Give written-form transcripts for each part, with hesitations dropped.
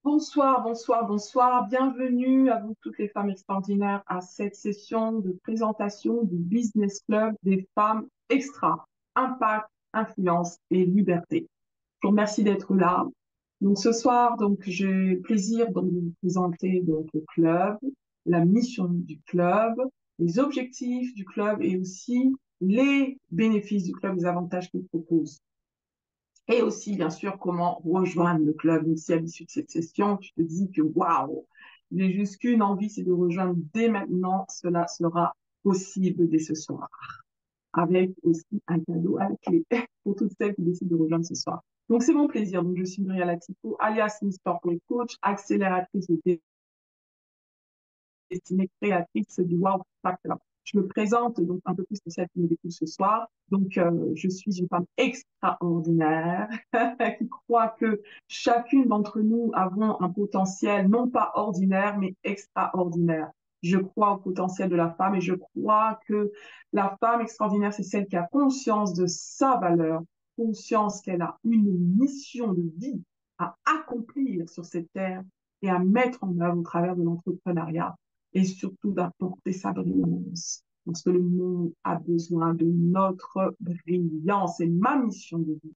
Bonsoir, bonsoir, bonsoir. Bienvenue à vous toutes les femmes extraordinaires à cette session de présentation du Business Club des femmes extra. Impact, influence et liberté. Je vous remercie d'être là. Donc ce soir, j'ai le plaisir de vous présenter le club, la mission du club, les objectifs du club et aussi les bénéfices du club, les avantages qu'il propose. Et aussi, bien sûr, comment rejoindre le club. Donc, si à l'issue de cette session, tu te dis que waouh, j'ai juste qu'une envie, c'est de rejoindre dès maintenant, cela sera possible dès ce soir. Avec aussi un cadeau à la clé pour toutes celles qui décident de rejoindre ce soir. Donc, c'est mon plaisir. Donc, je suis Muriel Latipo, alias Miss Corporate Coach, accélératrice de destinée créatrice du Wow Factor. Je me présente donc un peu plus que celle qui me découvre ce soir. Je suis une femme extraordinaire qui croit que chacune d'entre nous avons un potentiel non pas ordinaire, mais extraordinaire. Je crois au potentiel de la femme et je crois que la femme extraordinaire, c'est celle qui a conscience de sa valeur, conscience qu'elle a une mission de vie à accomplir sur cette terre et à mettre en œuvre au travers de l'entrepreneuriat et surtout d'apporter sa brillance. Parce que le monde a besoin de notre brillance. Et ma mission de vie,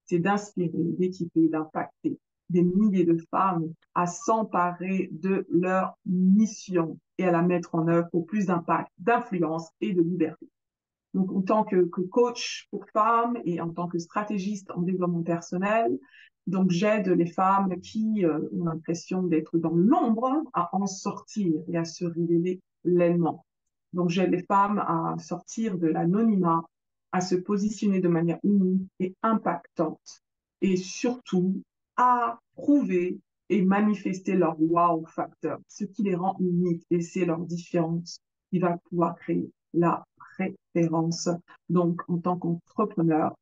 c'est d'inspirer, d'équiper, d'impacter des milliers de femmes à s'emparer de leur mission et à la mettre en œuvre pour plus d'impact, d'influence et de liberté. Donc, en tant que coach pour femmes et en tant que stratégiste en développement personnel, donc j'aide les femmes qui ont l'impression d'être dans l'ombre à en sortir et à se révéler pleinement. Donc, j'aide les femmes à sortir de l'anonymat, à se positionner de manière unique et impactante et surtout à prouver et manifester leur wow factor, ce qui les rend uniques et c'est leur différence qui va pouvoir créer la préférence. Donc, en tant qu'entrepreneur,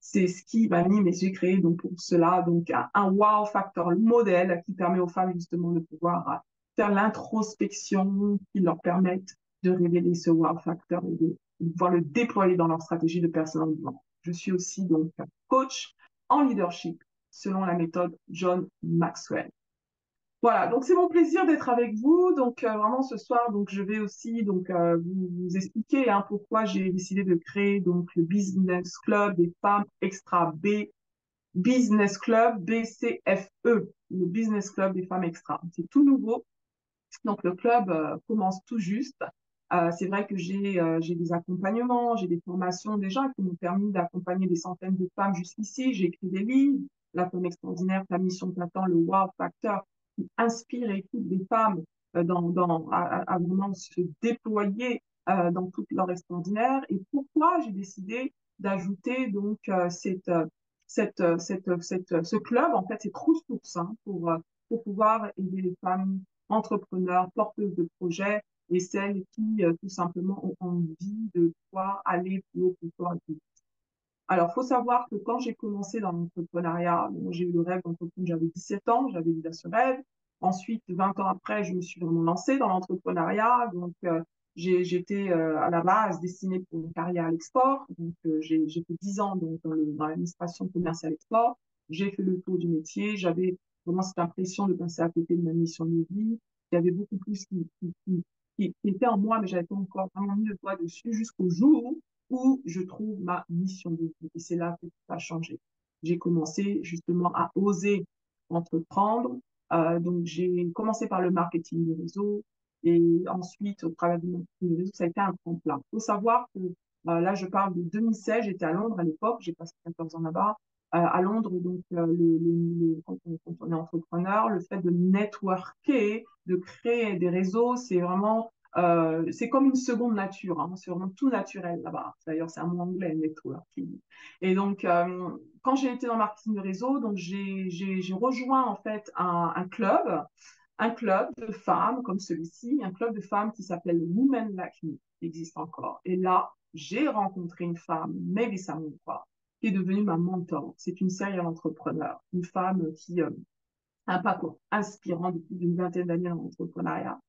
c'est ce qui m'anime et j'ai créé donc pour cela un wow factor, le modèle qui permet aux femmes justement de pouvoir faire l'introspection qui leur permette de révéler ce wow factor et de pouvoir le déployer dans leur stratégie de personnel développement. Je suis aussi donc coach en leadership selon la méthode John Maxwell. Voilà, donc c'est mon plaisir d'être avec vous. Vraiment ce soir, je vais aussi vous expliquer pourquoi j'ai décidé de créer donc le Business Club des femmes extra Business Club BCFE, le Business Club des femmes extra. C'est tout nouveau. Donc le club commence tout juste. C'est vrai que j'ai des accompagnements, j'ai des formations déjà qui m'ont permis d'accompagner des centaines de femmes jusqu'ici. J'ai écrit des livres, La femme extraordinaire, ta mission t'attend, le Wow Factor, qui inspire et écoute des femmes à vraiment se déployer dans toute leur extraordinaire. Et pourquoi j'ai décidé d'ajouter ce club, en fait, c'est trop source pour pouvoir aider les femmes entrepreneurs, porteuses de projets et celles qui tout simplement ont envie de pouvoir aller plus haut, plus fort et plus vite. Alors, faut savoir que quand j'ai commencé dans l'entrepreneuriat, j'ai eu le rêve d'entreprendre, j'avais 17 ans, j'avais déjà ce rêve. Ensuite, 20 ans après, je me suis vraiment lancée dans l'entrepreneuriat. J'étais à la base destinée pour une carrière à l'export. J'ai fait 10 ans dans l'administration commerciale export. J'ai fait le tour du métier. J'avais vraiment cette impression de passer à côté de ma mission de vie. Il y avait beaucoup plus qui était en moi, mais j'avais pas encore vraiment mis le doigt dessus jusqu'au jour où je trouve ma mission de vie. Et c'est là que tout a changé. J'ai commencé justement à oser entreprendre. J'ai commencé par le marketing des réseaux et ensuite, au travers du marketing des réseaux, ça a été un tremplin. Il faut savoir que là, je parle de 2016, j'étais à Londres à l'époque, j'ai passé 14 ans là-bas. À Londres, quand on est entrepreneur, le fait de networker, de créer des réseaux, c'est comme une seconde nature, hein. C'est vraiment tout naturel là-bas. D'ailleurs, c'est un mot anglais, networking. Et quand j'ai été dans le marketing de réseau, j'ai rejoint en fait un club de femmes comme celui-ci, un club de femmes qui s'appelle Women Like Me, qui existe encore. Et là, j'ai rencontré une femme, Melissa Monkwa, qui est devenue ma mentor. C'est une serial entrepreneur, une femme qui a un parcours inspirant depuis une vingtaine d'années dans l'entrepreneuriat.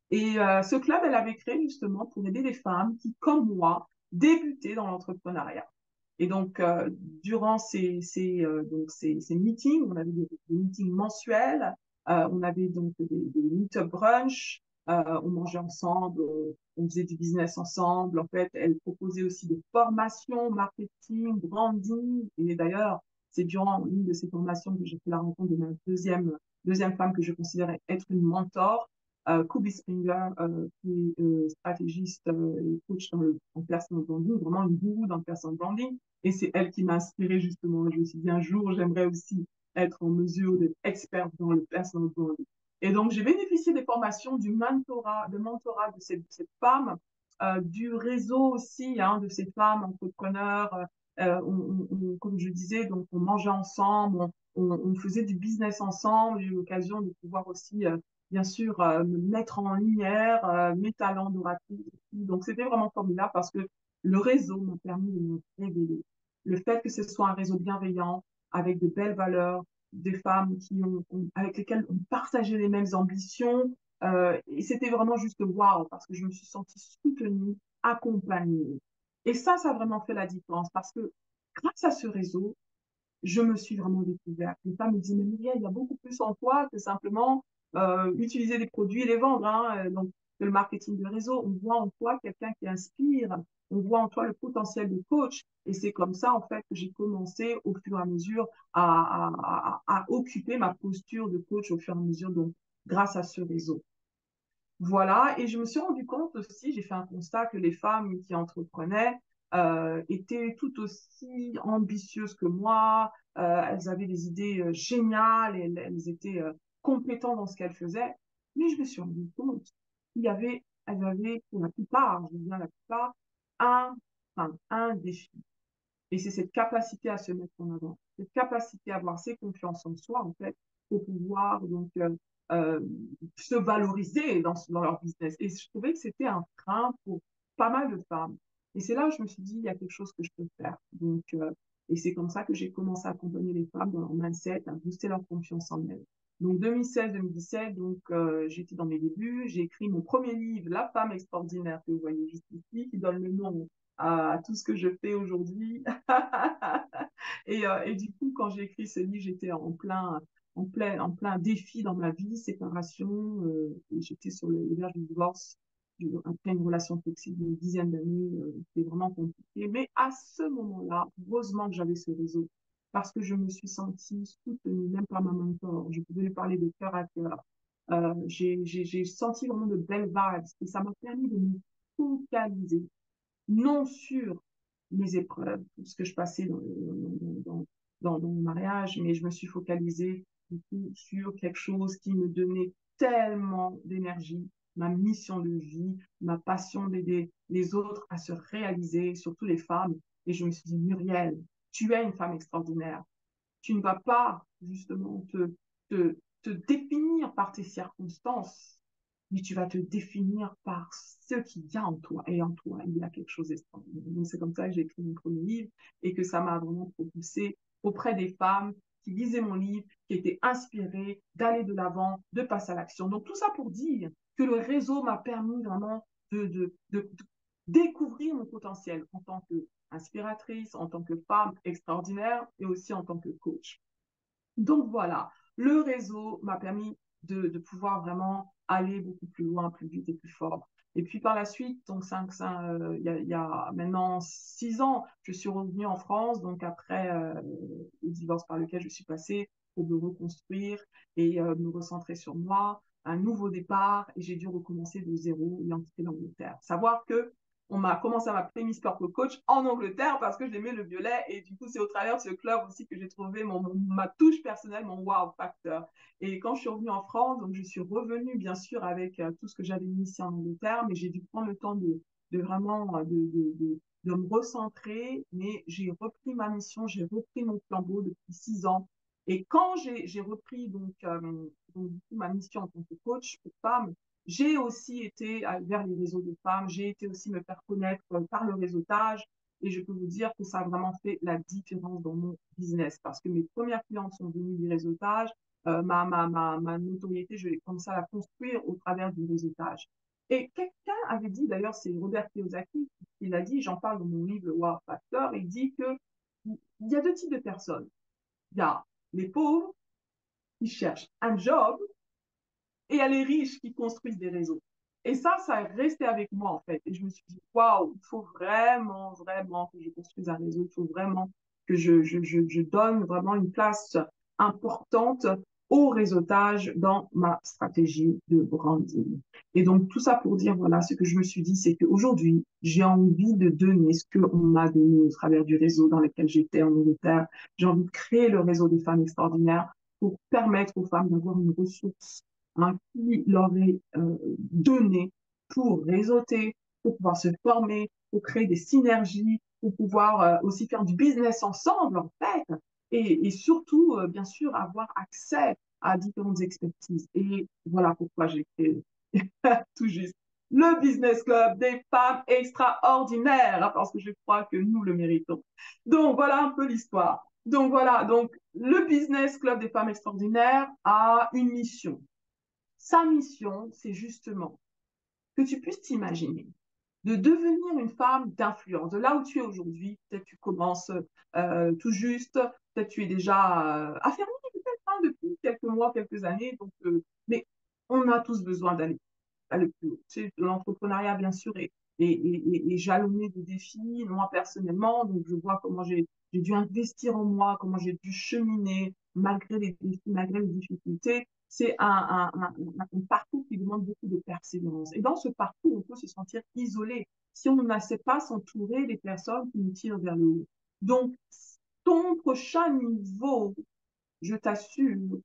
Et ce club, elle avait créé justement pour aider les femmes qui, comme moi, débutaient dans l'entrepreneuriat. Et durant ces meetings, on avait des meetings mensuels, On avait donc des meet-up brunch, on mangeait ensemble, on faisait du business ensemble. En fait, elle proposait aussi des formations, marketing, branding. Et d'ailleurs, c'est durant une de ces formations que j'ai fait la rencontre de ma deuxième femme que je considérais être une mentor, Kobe Springer, qui est stratégiste et coach en personal branding, vraiment une gourou dans le personal branding. Et c'est elle qui m'a inspirée justement. Je me suis dit, un jour, j'aimerais aussi être en mesure d'être experte dans le personal branding. Et donc, j'ai bénéficié des formations, du mentorat de cette femme, du réseau aussi, hein, de ces femmes entrepreneurs. Comme je disais, donc on mangeait ensemble, on faisait du business ensemble. J'ai eu l'occasion de pouvoir aussi, bien sûr, me mettre en lumière mes talents d'oratrice. Donc, c'était vraiment formidable parce que le réseau m'a permis de me révéler. Le fait que ce soit un réseau bienveillant, avec de belles valeurs, des femmes avec lesquelles on partageait les mêmes ambitions. Et c'était vraiment juste waouh, parce que je me suis sentie soutenue, accompagnée. Et ça a vraiment fait la différence, parce que grâce à ce réseau, je me suis vraiment découverte. Les femmes me disaient, mais Myriam, il y a beaucoup plus en toi que simplement utiliser des produits et les vendre. Hein. Donc, le marketing de réseau, on voit en toi quelqu'un qui inspire, on voit en toi le potentiel de coach. Et c'est comme ça, en fait, que j'ai commencé au fur et à mesure à occuper ma posture de coach au fur et à mesure, donc grâce à ce réseau. Voilà, et je me suis rendu compte aussi, j'ai fait un constat que les femmes qui entreprenaient étaient tout aussi ambitieuses que moi, elles avaient des idées géniales, et elles étaient compétentes dans ce qu'elles faisaient, mais je me suis rendu compte elles avaient pour la plupart, je dis bien la plupart, un défi. Et c'est cette capacité à se mettre en avant, cette capacité à avoir ses confiances en soi, en fait, pour pouvoir donc euh, se valoriser dans leur business. Et je trouvais que c'était un frein pour pas mal de femmes. Et c'est là où je me suis dit, il y a quelque chose que je peux faire. Donc, et c'est comme ça que j'ai commencé à accompagner les femmes dans leur mindset, à booster leur confiance en elles. Donc 2016-2017, donc j'étais dans mes débuts, j'ai écrit mon premier livre, La femme extraordinaire que vous voyez juste ici, qui donne le nom à tout ce que je fais aujourd'hui. Et du coup, quand j'ai écrit ce livre, j'étais en plein défi dans ma vie, séparation, et j'étais sur le verge du divorce après une relation toxique d'une dizaine d'années. C'était vraiment compliqué. Mais à ce moment-là, heureusement que j'avais ce réseau, parce que je me suis sentie soutenue, même par ma mentor. Je pouvais lui parler de cœur à cœur. J'ai senti vraiment de belles vibes et ça m'a permis de me focaliser non sur mes épreuves, tout ce que je passais dans mon mariage, mais je me suis focalisée du coup, sur quelque chose qui me donnait tellement d'énergie, ma mission de vie, ma passion d'aider les autres à se réaliser, surtout les femmes. Et je me suis dit, Muriel, tu es une femme extraordinaire. Tu ne vas pas justement te définir par tes circonstances, mais tu vas te définir par ce qu'il y a en toi. Et en toi, il y a quelque chose d'extraordinaire. Donc, c'est comme ça que j'ai écrit mon premier livre et que ça m'a vraiment propulsé auprès des femmes qui lisaient mon livre, qui étaient inspirées d'aller de l'avant, de passer à l'action. Donc, tout ça pour dire que le réseau m'a permis vraiment de découvrir mon potentiel en tant qu'inspiratrice, en tant que femme extraordinaire et aussi en tant que coach. Donc voilà, le réseau m'a permis de pouvoir vraiment aller beaucoup plus loin, plus vite et plus fort. Et puis par la suite, donc il y a maintenant 6 ans, je suis revenue en France, donc après le divorce par lequel je suis passée, pour me reconstruire et me recentrer sur moi, un nouveau départ, et j'ai dû recommencer de zéro et en quitter l'Angleterre. Savoir que on m'a commencé à m'appeler Miss Purple Coach en Angleterre parce que j'aimais le violet et du coup c'est au travers de ce club aussi que j'ai trouvé ma touche personnelle, mon wow factor. Et quand je suis revenue en France, donc je suis revenue bien sûr avec tout ce que j'avais initié en Angleterre, mais j'ai dû prendre le temps de vraiment de me recentrer, mais j'ai repris ma mission, j'ai repris mon flambeau depuis 6 ans. Et quand j'ai repris donc, du coup, ma mission en tant que coach pour femmes, j'ai aussi été vers les réseaux de femmes, j'ai été aussi me faire connaître par le réseautage et je peux vous dire que ça a vraiment fait la différence dans mon business parce que mes premières clientes sont venues du réseautage, ma notoriété, je l'ai commencé à la construire au travers du réseautage. Et quelqu'un avait dit, d'ailleurs c'est Robert Kiyosaki, il a dit, j'en parle dans mon livre Wow Factor, il dit que il y a deux types de personnes. Il y a les pauvres qui cherchent un job et il y a les riches qui construisent des réseaux. Et ça est resté avec moi, en fait. Et je me suis dit, waouh, il faut vraiment, vraiment que je construise un réseau. Il faut vraiment que je donne vraiment une place importante au réseautage dans ma stratégie de branding. Et donc, tout ça pour dire, voilà, ce que je me suis dit, c'est qu'aujourd'hui, j'ai envie de donner ce qu'on m'a donné au travers du réseau dans lequel j'étais en Angleterre. J'ai envie de créer le réseau des femmes extraordinaires pour permettre aux femmes d'avoir une ressource, hein, qui leur est donnée pour réseauter, pour pouvoir se former, pour créer des synergies, pour pouvoir aussi faire du business ensemble, en fait, et surtout, bien sûr, avoir accès à différentes expertises. Et voilà pourquoi j'ai créé tout juste le Business Club des femmes extraordinaires, hein, parce que je crois que nous le méritons. Donc, voilà un peu l'histoire. Donc, voilà. Donc, le Business Club des femmes extraordinaires a une mission. Sa mission, c'est justement que tu puisses t'imaginer de devenir une femme d'influence. De là où tu es aujourd'hui, peut-être tu commences tout juste, peut-être tu es déjà affermi, peut-être, hein, depuis quelques mois, quelques années. Donc, mais on a tous besoin d'aller plus haut. Tu sais, l'entrepreneuriat, bien sûr, est jalonné de défis. Moi, personnellement, donc je vois comment j'ai dû investir en moi, comment j'ai dû cheminer malgré les défis, malgré les difficultés. C'est un parcours qui demande beaucoup de persévérance. Et dans ce parcours, on peut se sentir isolé si on ne sait pas s'entourer des personnes qui nous tirent vers le haut. Donc, ton prochain niveau, je t'assure,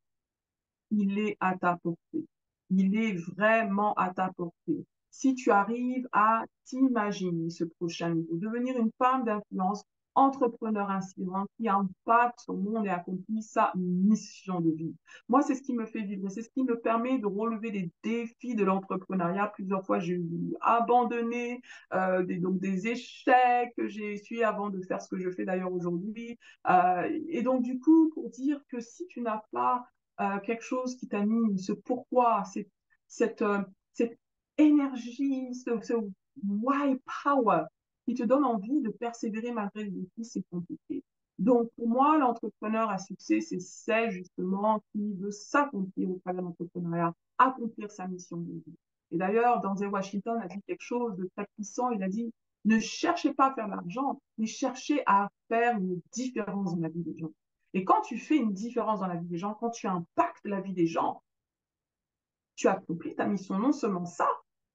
il est à ta portée. Il est vraiment à ta portée. Si tu arrives à t'imaginer ce prochain niveau, devenir une femme d'influence, entrepreneur inspirant qui impacte son monde et accomplit sa mission de vie. Moi, c'est ce qui me fait vivre, c'est ce qui me permet de relever les défis de l'entrepreneuriat. Plusieurs fois, j'ai abandonné donc des échecs que j'ai essuyés avant de faire ce que je fais d'ailleurs aujourd'hui. Et donc, du coup, pour dire que si tu n'as pas quelque chose qui t'anime, ce pourquoi, cette, cette énergie, ce why power qui te donne envie de persévérer malgré les défis, c'est compliqué. Donc, pour moi, l'entrepreneur à succès, c'est justement qui veut s'accomplir au travers de l'entrepreneuriat, accomplir sa mission de vie. Et d'ailleurs, Denzel Washington a dit quelque chose de très puissant. Il a dit, ne cherchez pas à faire de l'argent, mais cherchez à faire une différence dans la vie des gens. Et quand tu fais une différence dans la vie des gens, quand tu impactes la vie des gens, tu accomplis ta mission. Non seulement ça,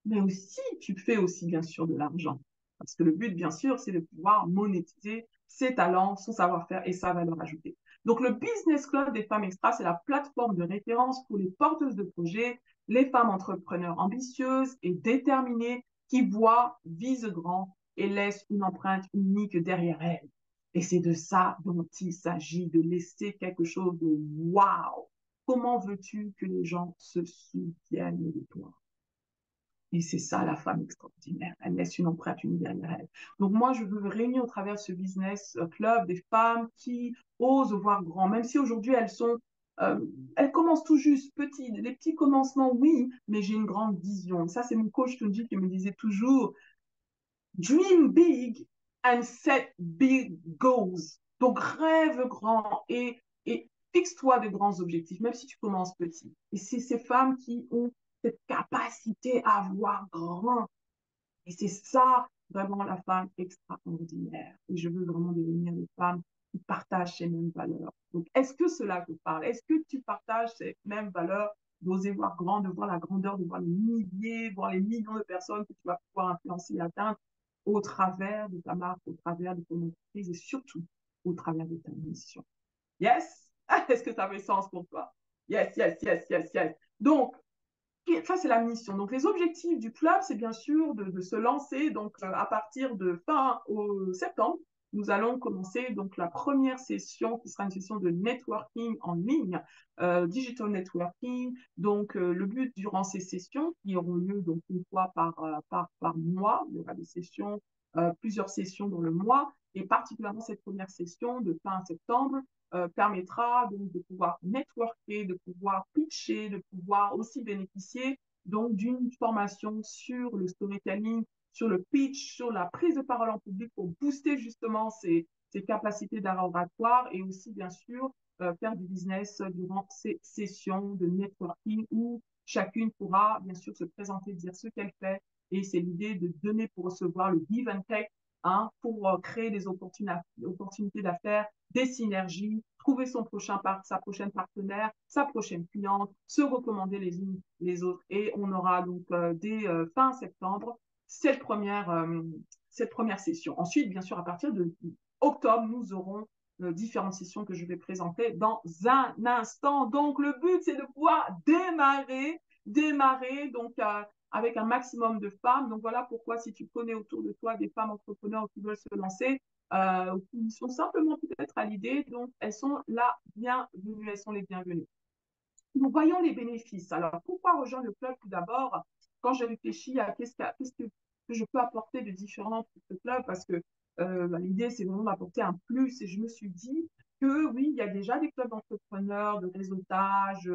mais aussi tu fais aussi bien sûr de l'argent. Parce que le but, bien sûr, c'est de pouvoir monétiser ses talents, son savoir-faire et sa valeur ajoutée. Donc, le Business Club des femmes extra, c'est la plateforme de référence pour les porteuses de projets, les femmes entrepreneurs ambitieuses et déterminées qui voient, visent grand et laissent une empreinte unique derrière elles. Et c'est de ça dont il s'agit, de laisser quelque chose de waouh. Comment veux-tu que les gens se souviennent de toi? Et c'est ça la femme extraordinaire. Elle laisse une empreinte unique derrière elle. Donc moi, je veux réunir au travers de ce business club des femmes qui osent voir grand, même si aujourd'hui euh, elles commencent tout juste petites. Les petits commencements, oui, mais j'ai une grande vision. Ça, c'est mon coach Tunji qui me disait toujours, dream big and set big goals. Donc rêve grand et fixe-toi de grands objectifs, même si tu commences petit. Et c'est ces femmes qui ont cette capacité à voir grand. Et c'est ça vraiment la femme extraordinaire. Et je veux vraiment devenir une femme qui partage ces mêmes valeurs. Donc, est-ce que cela te parle? Est-ce que tu partages ces mêmes valeurs d'oser voir grand, de voir la grandeur, de voir les milliers, voir les millions de personnes que tu vas pouvoir influencer et atteindre au travers de ta marque, au travers de ton entreprise et surtout au travers de ta mission? Yes? Est-ce que ça fait sens pour toi? Yes, yes, yes, yes, yes. Donc, ça, c'est la mission. Donc, les objectifs du club, c'est bien sûr de se lancer. Donc, à partir de fin septembre, nous allons commencer donc la première session qui sera une session de networking en ligne, digital networking. Donc, le but durant ces sessions qui auront lieu donc une fois par mois, il y aura des sessions, plusieurs sessions dans le mois, et particulièrement cette première session de fin septembre permettra donc de pouvoir networker, de pouvoir pitcher, de pouvoir aussi bénéficier donc d'une formation sur le storytelling, sur le pitch, sur la prise de parole en public pour booster justement ses capacités d'art oratoire et aussi bien sûr faire du business durant ces sessions de networking où Chacune pourra bien sûr se présenter, dire ce qu'elle fait. Et c'est l'idée de donner pour recevoir, le give and take, hein, pour créer des opportunités d'affaires, des synergies, trouver sa prochaine partenaire, sa prochaine cliente, se recommander les unes les autres. Et on aura donc dès fin septembre cette première session. Ensuite, bien sûr, à partir de octobre, nous aurons différentes sessions que je vais présenter dans un instant. Donc, le but, c'est de pouvoir démarrer donc avec un maximum de femmes. Donc, voilà pourquoi, si tu connais autour de toi des femmes entrepreneurs qui veulent se lancer, qui sont simplement peut-être à l'idée, donc elles sont là bienvenues, elles sont les bienvenues. Donc, voyons les bénéfices. Alors, pourquoi rejoindre le club tout d'abord? Quand j'ai réfléchi à qu'est-ce que je peux apporter de différent pour ce club, parce que l'idée, c'est vraiment d'apporter un plus. Et je me suis dit que oui, il y a déjà des clubs d'entrepreneurs, de réseautage,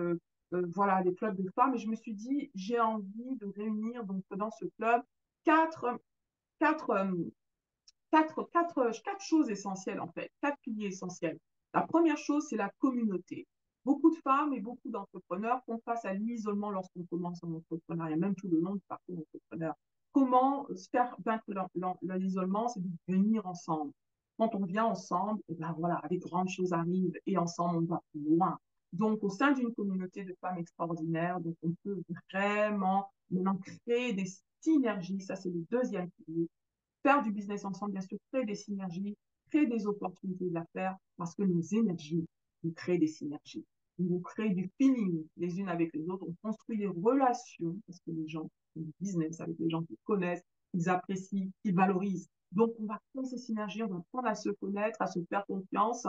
voilà, des clubs de femmes. Et je me suis dit, j'ai envie de réunir donc dans ce club quatre, quatre, quatre choses essentielles, en fait, quatre piliers essentiels. La première chose, c'est la communauté. Beaucoup de femmes et beaucoup d'entrepreneurs font face à l'isolement lorsqu'on commence en entrepreneuriat, même tout le long du parcours entrepreneur. Comment se faire vaincre l'isolement? C'est de venir ensemble. Quand on vient ensemble, et ben voilà, les grandes choses arrivent et ensemble, on va plus loin. Donc, au sein d'une communauté de femmes extraordinaires, donc on peut vraiment maintenant créer des synergies. Ça, c'est le deuxième pilier. Faire du business ensemble, bien sûr, créer des synergies, créer des opportunités d'affaires, parce que nos énergies nous créent des synergies. Nous créons du feeling les unes avec les autres. On construit des relations, parce que les gens font du business avec les gens qui connaissent, qu'ils apprécient, qu'ils valorisent. Donc, on va créer ces synergies, on va apprendre à se connaître, à se faire confiance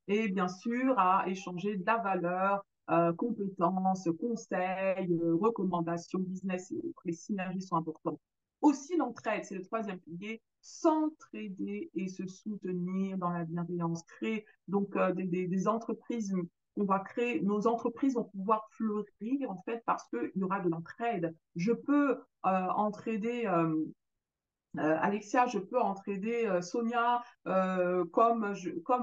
et bien sûr à échanger de la valeur, compétences, conseils, recommandations, business et autres. Les synergies sont importantes. Aussi l'entraide, c'est le troisième pilier, s'entraider et se soutenir dans la bienveillance. Créer donc des entreprises qu'on va créer, nos entreprises vont pouvoir fleurir en fait parce qu'il y aura de l'entraide. Je peux entraider Alexia, je peux entraider Sonia, comme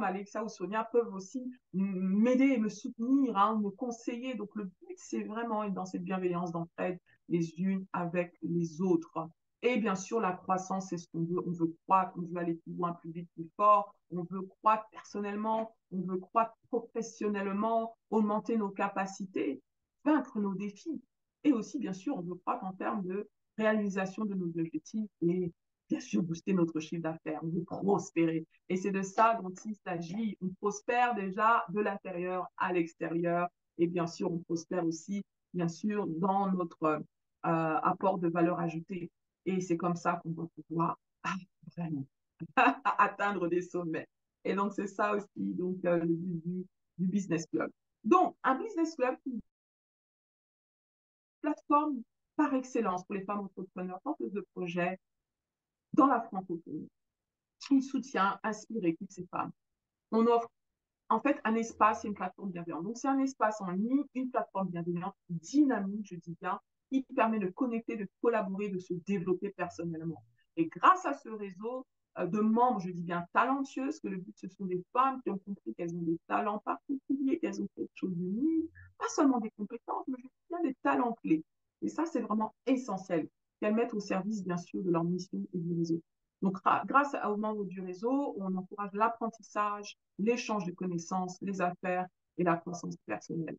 Alexia ou Sonia peuvent aussi m'aider et me soutenir, hein, me conseiller. Donc le but, c'est vraiment être dans cette bienveillance d'entraide les unes avec les autres. Et bien sûr, la croissance, c'est ce qu'on veut. On veut croître, on veut aller plus loin, plus vite, plus fort. On veut croître personnellement, on veut croître professionnellement, augmenter nos capacités, vaincre nos défis. Et aussi, bien sûr, on veut croître en termes de réalisation de nos objectifs et bien sûr booster notre chiffre d'affaires, on veut prospérer. Et c'est de ça dont il s'agit. On prospère déjà de l'intérieur à l'extérieur et bien sûr, on prospère aussi, bien sûr, dans notre apport de valeur ajoutée. Et c'est comme ça qu'on va pouvoir vraiment atteindre des sommets. Et donc, c'est ça aussi donc, le but du business club. Donc, un business club, une plateforme par excellence pour les femmes entrepreneurs, porteuses de projets dans la francophonie. Il soutient, inspire et équipe ces femmes. On offre en fait un espace et une plateforme bienveillante. Donc, c'est un espace en ligne, une plateforme bienveillante, dynamique, je dis bien, qui permet de connecter, de collaborer, de se développer personnellement. Et grâce à ce réseau de membres, je dis bien talentueuses, que le but, ce sont des femmes qui ont compris qu'elles ont des talents particuliers, qu'elles ont quelque chose d'unique, pas seulement des compétences, mais bien des talents clés. Et ça, c'est vraiment essentiel, qu'elles mettent au service, bien sûr, de leur mission et du réseau. Donc, grâce aux membres du réseau, on encourage l'apprentissage, l'échange de connaissances, les affaires et la croissance personnelle.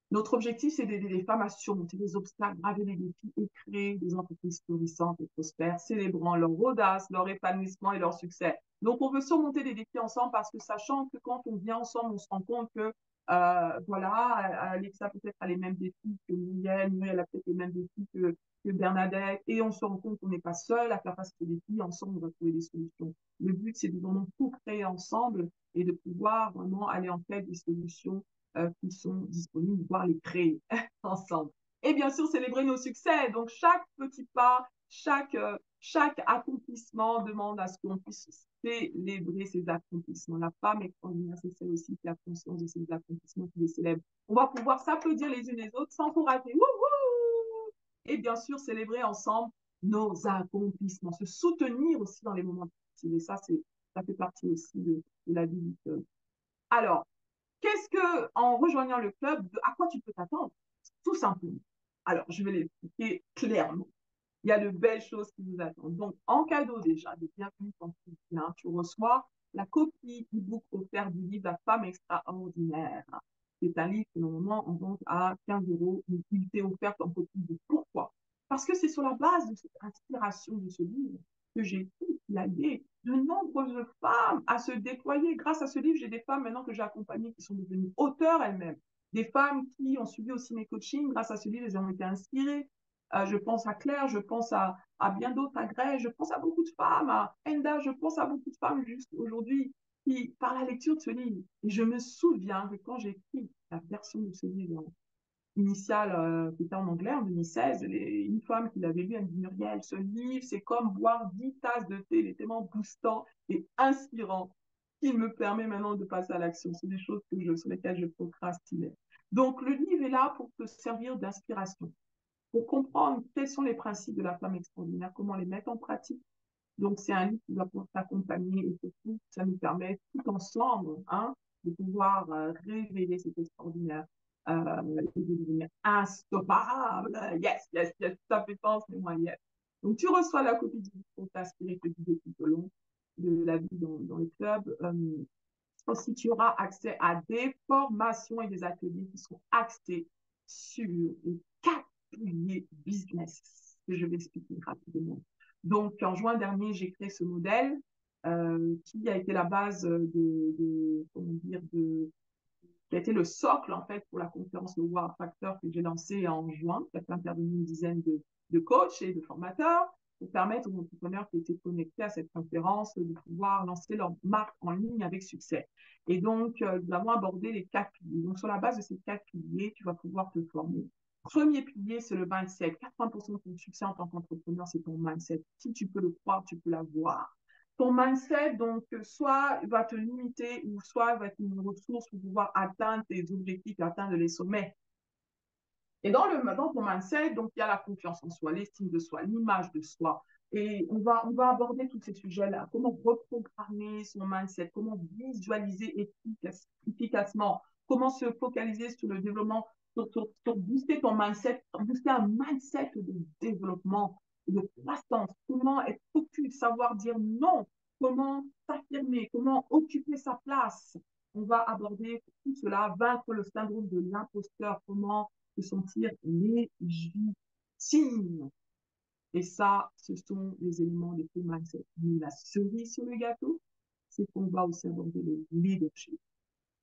Notre objectif, c'est d'aider les femmes à surmonter les obstacles, braver les défis et créer des entreprises florissantes et prospères, célébrant leur audace, leur épanouissement et leur succès. Donc, on veut surmonter les défis ensemble parce que sachant que quand on vient ensemble, on se rend compte que, voilà, Alexa peut-être a les mêmes défis que Muriel a peut-être les mêmes défis que Bernadette, et on se rend compte qu'on n'est pas seul à faire face à ces défis, ensemble, on va trouver des solutions. Le but, c'est de vraiment tout créer ensemble et de pouvoir vraiment aller en quête des solutions qui sont disponibles, voire les créer ensemble. Et bien sûr, célébrer nos succès. Donc, chaque petit pas, chaque accomplissement demande à ce qu'on puisse célébrer ses accomplissements. La femme extraordinaire, c'est celle aussi qui a conscience de ses accomplissements, qui les célèbre. On va pouvoir s'applaudir les unes les autres, s'encourager. Et bien sûr, célébrer ensemble nos accomplissements, se soutenir aussi dans les moments difficiles. Et ça fait partie aussi de la vie du club. Alors, qu'est-ce que, en rejoignant le club, à quoi tu peux t'attendre? tout simplement. Alors, je vais l'expliquer clairement. Il y a de belles choses qui vous attendent. Donc, en cadeau déjà, de bienvenue quand tu viens, tu reçois la copie e-book offerte du livre La femme extraordinaire. C'est un livre qui, normalement, en vente à 15 euros, mais il t'est offert en copie de pourquoi? Parce que c'est sur la base de cette inspiration de ce livre que j'ai pu y aider de nombreuses femmes à se déployer. Grâce à ce livre, j'ai des femmes maintenant que j'ai accompagnées qui sont devenues auteurs elles-mêmes. Des femmes qui ont suivi aussi mes coachings. Grâce à ce livre, elles ont été inspirées. Je pense à Claire, je pense à bien d'autres, à Grey, je pense à beaucoup de femmes, à Enda, je pense à beaucoup de femmes juste aujourd'hui qui, par la lecture de ce livre, et je me souviens que quand j'ai écrit la version de ce livre initiale qui était en anglais en 2016, une femme qui l'avait lu, elle me dit Muriel, ce livre, c'est comme boire 10 tasses de thé, il est tellement boostant et inspirant qu'il me permet maintenant de passer à l'action. C'est des choses sur lesquelles je procrastinais. Donc, le livre est là pour te servir d'inspiration pour comprendre quels sont les principes de la femme extraordinaire, comment les mettre en pratique. Donc, c'est un livre qui va pouvoir t'accompagner et surtout, ça nous permet tout ensemble de pouvoir révéler cet extraordinaire et de devenir instoppable. Yes, yes, yes, ça fait sens, mais moi, yes. Donc, tu reçois la copie du livre pour t'inspirer, te guider tout au long de la vie dans le club. Aussi, tu auras accès à des formations et des ateliers qui sont axés sur les 4 piliers business que je vais expliquer rapidement. Donc, en juin dernier, j'ai créé ce modèle qui a été la base comment dire, qui a été le socle en fait pour la conférence le Wow Factor que j'ai lancée en juin, qui a fait intervenir une dizaine de coachs et de formateurs pour permettre aux entrepreneurs qui étaient connectés à cette conférence de pouvoir lancer leur marque en ligne avec succès. Et donc, nous avons abordé les 4 piliers. Donc, sur la base de ces 4 piliers, tu vas pouvoir te former. Premier pilier, c'est le mindset. 80% de ton succès en tant qu'entrepreneur, c'est ton mindset. Si tu peux le croire, tu peux l'avoir. Ton mindset, donc, soit va te limiter ou soit va être une ressource pour pouvoir atteindre tes objectifs et atteindre les sommets. Et dans ton mindset, donc, il y a la confiance en soi, l'estime de soi, l'image de soi. Et on va aborder tous ces sujets-là. Comment reprogrammer son mindset, comment visualiser efficacement, comment se focaliser sur le développement, sur booster ton mindset, booster un mindset de développement, de croissance, comment être focus, savoir dire non, comment s'affirmer, comment occuper sa place. On va aborder tout cela, vaincre le syndrome de l'imposteur, comment se sentir légitime. Et ça, ce sont les éléments des full mindset. Mais la cerise sur le gâteau, c'est qu'on va aussi aborder le leadership.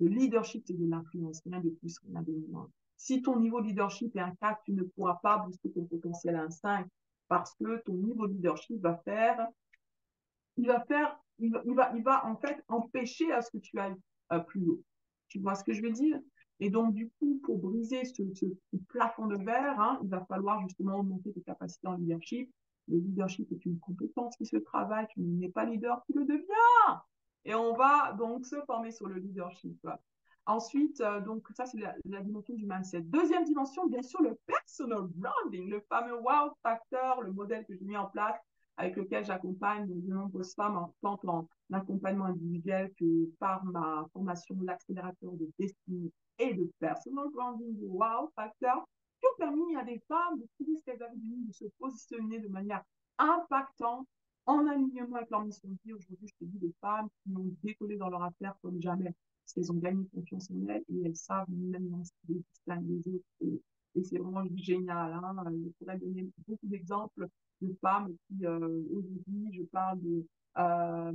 Le leadership, c'est de l'influence, rien de plus, rien de moins. Si ton niveau leadership est un 4, tu ne pourras pas booster ton potentiel à un 5 parce que ton niveau leadership il va en fait empêcher à ce que tu ailles plus haut. Tu vois ce que je veux dire? Et donc, du coup, pour briser ce plafond de verre, il va falloir justement augmenter tes capacités en leadership. Le leadership est une compétence qui se travaille. Tu n'es pas leader, tu le deviens. Et on va donc se former sur le leadership. Ensuite, donc ça, c'est la dimension du mindset. Deuxième dimension, bien sûr, le personal branding, le fameux wow factor, le modèle que j'ai mis en place avec lequel j'accompagne de nombreuses femmes tant en accompagnement individuel que par ma formation l'accélérateur de destinée et de personal branding de Wow Factor, qui ont permis à des femmes de trouver ce qu'elles avaient besoin, de se positionner de manière impactante en alignement avec leur mission de vie. Aujourd'hui, je te dis des femmes qui ont décollé dans leur affaire comme jamais, parce qu'elles ont gagné confiance en elles et elles savent même les distinguer des autres. Et c'est vraiment génial. Je pourrais donner beaucoup d'exemples de femmes qui, aujourd'hui, je parle euh,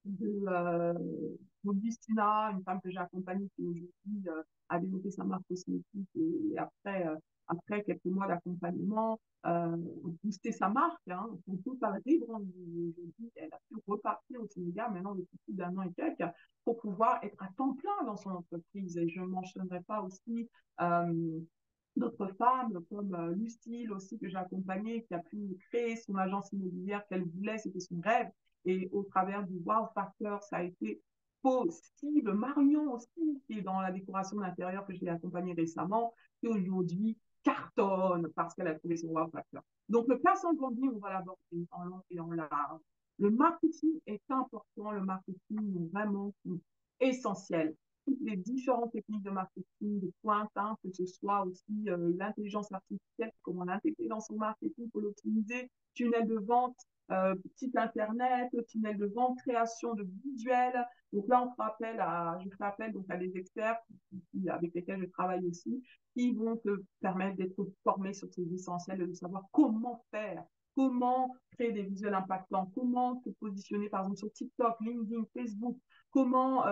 de Augustina, une femme que j'ai accompagnée qui aujourd'hui a développé sa marque cosmétique et après quelques mois d'accompagnement, boosté sa marque, son total rebranding. Aujourd'hui, elle a pu repartir au Sénégal maintenant depuis plus d'un an et quelques pour pouvoir être à temps plein dans son entreprise. Et je ne mentionnerai pas aussi d'autres femmes comme Lucille aussi que j'ai accompagnée, qui a pu créer son agence immobilière qu'elle voulait, c'était son rêve. Et au travers du Wow Factor, ça a été possible. Marion aussi, qui est dans la décoration d'intérieur que je l'ai accompagnée récemment, qui aujourd'hui cartonne parce qu'elle a trouvé son Wow Factor. Donc le personal branding, on va l'aborder en long et en large. Le marketing est important, le marketing est vraiment essentiel. toutes les différentes techniques de marketing de pointe, hein, que ce soit aussi l'intelligence artificielle, comment l'intégrer dans son marketing pour l'optimiser, tunnel de vente, site internet, tunnel de vente, création de visuels. Donc là, je fais appel donc à des experts avec lesquels je travaille aussi, qui vont te permettre d'être formé sur ces essentiels et de savoir comment faire, comment créer des visuels impactants, comment te positionner par exemple sur TikTok, LinkedIn, Facebook, comment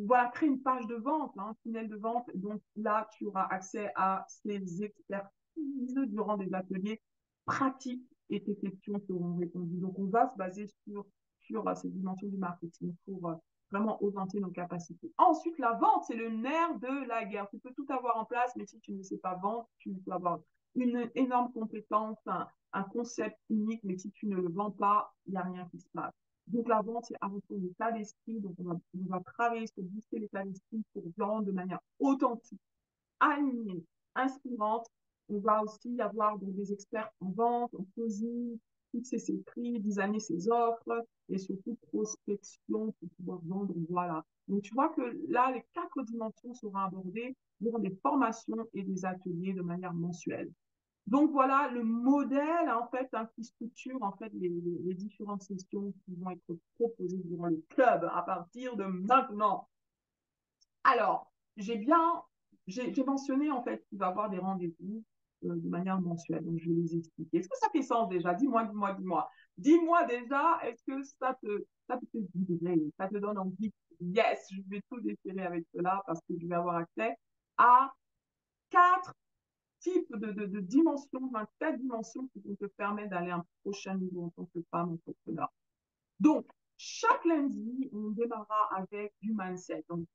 voilà, créer une page de vente, hein, un tunnel de vente. Donc là, tu auras accès à ces expertises durant des ateliers pratiques et tes questions seront répondues. Donc on va se baser sur ces dimensions du marketing pour vraiment augmenter nos capacités. Ensuite, la vente, c'est le nerf de la guerre. Tu peux tout avoir en place, mais si tu ne sais pas vendre, tu peux avoir une énorme compétence, un concept unique, mais si tu ne le vends pas, il n'y a rien qui se passe. Donc, la vente, c'est avant tout l'état d'esprit. Donc, on va travailler sur booster l'état d'esprit pour vendre de manière authentique, alignée, inspirante. On va aussi avoir donc, des experts en vente, en closing, fixer ses prix, designer ses offres et surtout prospection pour pouvoir vendre. Voilà. Donc, tu vois que là, les 4 dimensions seront abordées durant des formations et des ateliers de manière mensuelle. Donc voilà le modèle en fait hein, qui structure en fait les différentes sessions qui vont être proposées durant le club à partir de maintenant. Alors, j'ai mentionné en fait qu'il va y avoir des rendez-vous de manière mensuelle, donc je vais les expliquer. Est-ce que ça fait sens déjà? Dis-moi, dis-moi, dis-moi. Dis-moi déjà, est-ce que ça te guiderait, ça te donne envie? Yes, je vais tout déférer avec cela parce que je vais avoir accès à 4 types de dimensions, 4 dimensions qui vont te permettre d'aller à un prochain niveau en tant que femme entrepreneur. Donc, chaque lundi, on démarrera avec du mindset. Donc,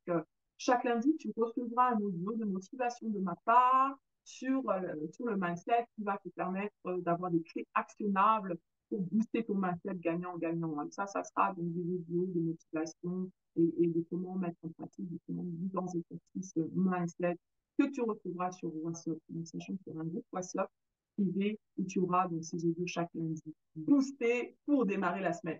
chaque lundi, tu recevras un audio de motivation de ma part sur le mindset qui va te permettre d'avoir des clés actionnables pour booster ton mindset gagnant-gagnant. Ça sera donc des audios de motivation et de comment mettre en pratique justement différents exercices mindset que tu retrouveras sur WhatsApp. Donc, sachant qu'il y aura un groupe WhatsApp privé où tu auras donc ces audios chaque lundi. Booster pour démarrer la semaine.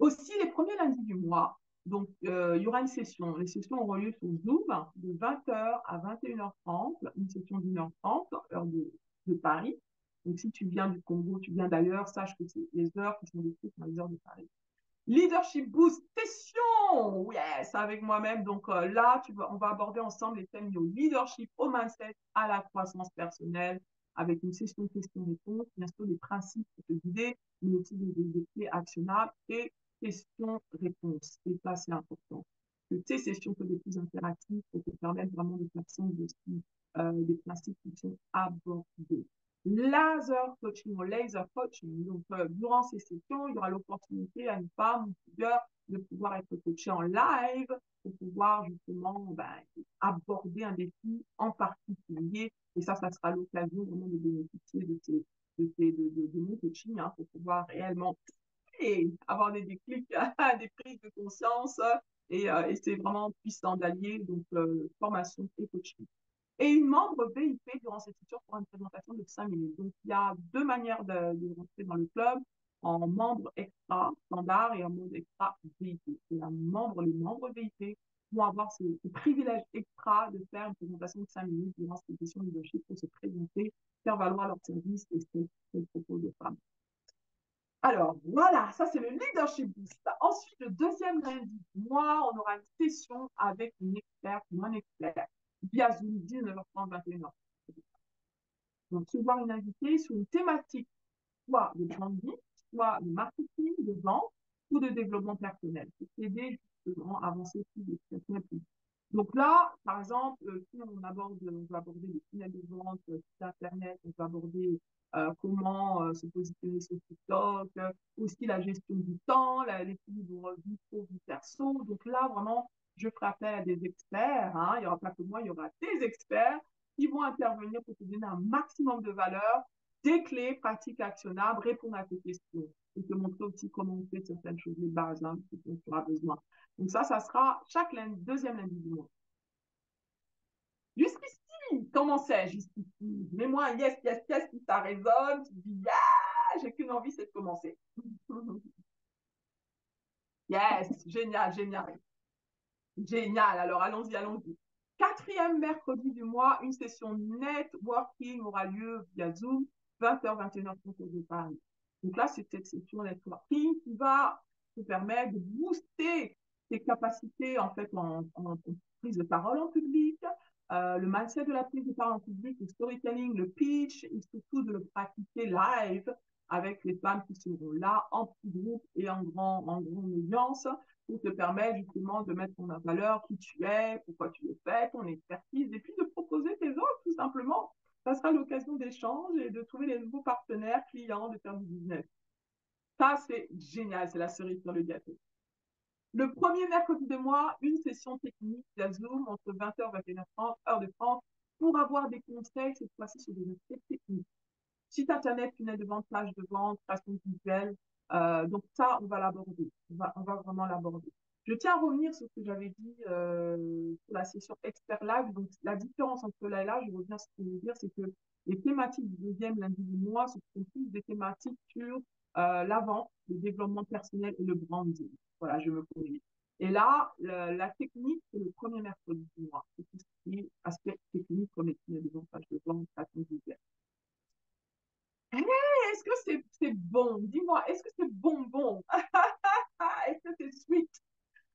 Aussi, les premiers lundis du mois, donc il y aura une session. Les sessions auront lieu sur Zoom de 20h à 21h30, une session d'1h30, heure de Paris. Donc si tu viens du Congo, tu viens d'ailleurs, sache que c'est les heures qui sont décrites dans les heures de Paris. Leadership Boost session, yes, avec moi-même. Donc là, on va aborder ensemble les thèmes liés au leadership, au mindset, à la croissance personnelle, avec une session questions-réponses, bien sûr des principes pour te guider, mais aussi des clés actionnables et questions-réponses. Et ça, c'est important. Que ces sessions soient les plus interactives pour te permettre vraiment de faire sens aussi des principes qui sont abordés. Laser coaching ou laser coaching. Donc, durant ces sessions, il y aura l'opportunité à une femme ou plusieurs de pouvoir être coachée en live pour pouvoir justement aborder un défi en particulier. Et ça sera l'occasion vraiment de bénéficier de mon coaching hein, pour pouvoir réellement et avoir des déclics, des prises de conscience. Et c'est vraiment puissant d'allier donc formation et coaching. Et une membre VIP durant cette session pour une présentation de 5 minutes. Donc, il y a 2 manières de rentrer dans le club, en membre extra standard et en mode extra VIP. Et les membres VIP vont avoir ce privilège extra de faire une présentation de 5 minutes durant cette session de leadership pour se présenter, faire valoir leur service et ce qu'ils proposent aux femmes. Alors, voilà, ça c'est le leadership boost. Ensuite, le deuxième lundi du mois, on aura une session avec une experte ou un expert via Zoom 19h30, 21h. Donc, recevoir une invitée sur une thématique, soit de branding, soit de marketing, de vente ou de développement personnel. Pour t'aider justement à avancer plus de. Donc là, par exemple, si on va aborder les tunnels de vente, site internet, on va aborder comment se positionner sur TikTok, aussi la gestion du temps, l'équilibre vie pro, vie perso. Donc là, vraiment, je ferai appel à des experts. Hein. Il n'y aura pas que moi, il y aura des experts qui vont intervenir pour te donner un maximum de valeur, des clés pratiques actionnables, répondre à tes questions et te montrer aussi comment on fait certaines choses, les bases, hein, dont tu auras besoin. Donc ça sera chaque lundi, deuxième lundi du mois. Jusqu'ici, comment c'est jusqu'ici? Mets-moi un yes, yes, yes si ça résonne. Tu dis, yeah, j'ai qu'une envie, c'est de commencer. Yes, génial, génial. Génial. Alors, allons-y, allons-y. Quatrième mercredi du mois, une session networking aura lieu via Zoom, 20h, 21h30 de Paris. Donc là, c'est cette session networking qui va te permettre de booster tes capacités, en fait, en prise de parole en public, le mindset de la prise de parole en public, le storytelling, le pitch, et surtout de le pratiquer live avec les femmes qui seront là, en petit groupe et en grande audience pour te permettre justement de mettre en valeur qui tu es, pourquoi tu le fais, ton expertise, et puis de proposer tes offres tout simplement. Ça sera l'occasion d'échanges et de trouver des nouveaux partenaires, clients, de faire du business. Ça, c'est génial, c'est la cerise sur le gâteau. Le premier mercredi de mois, une session technique via Zoom entre 20h et 21h30, heure de France, pour avoir des conseils, cette fois-ci sur des aspects techniques. Site internet, tunnel de vente, page de vente, façon visuelle. Donc ça, on va l'aborder. On va vraiment l'aborder. Je tiens à revenir sur ce que j'avais dit sur la session Expert Live. Donc la différence entre là et là, je reviens sur ce que je veux dire, c'est que les thématiques du deuxième lundi du mois, ce sont plus des thématiques sur la vente, le développement personnel et le branding. Voilà, je me corrige. Et là, la technique, c'est le premier mercredi du mois. C'est tout ce qui est aspect technique comme les tunnels de vente, page de vente, façon visuelle. Hey, est-ce que c'est bon? Dis-moi, est-ce que c'est bonbon? Est-ce que c'est sweet?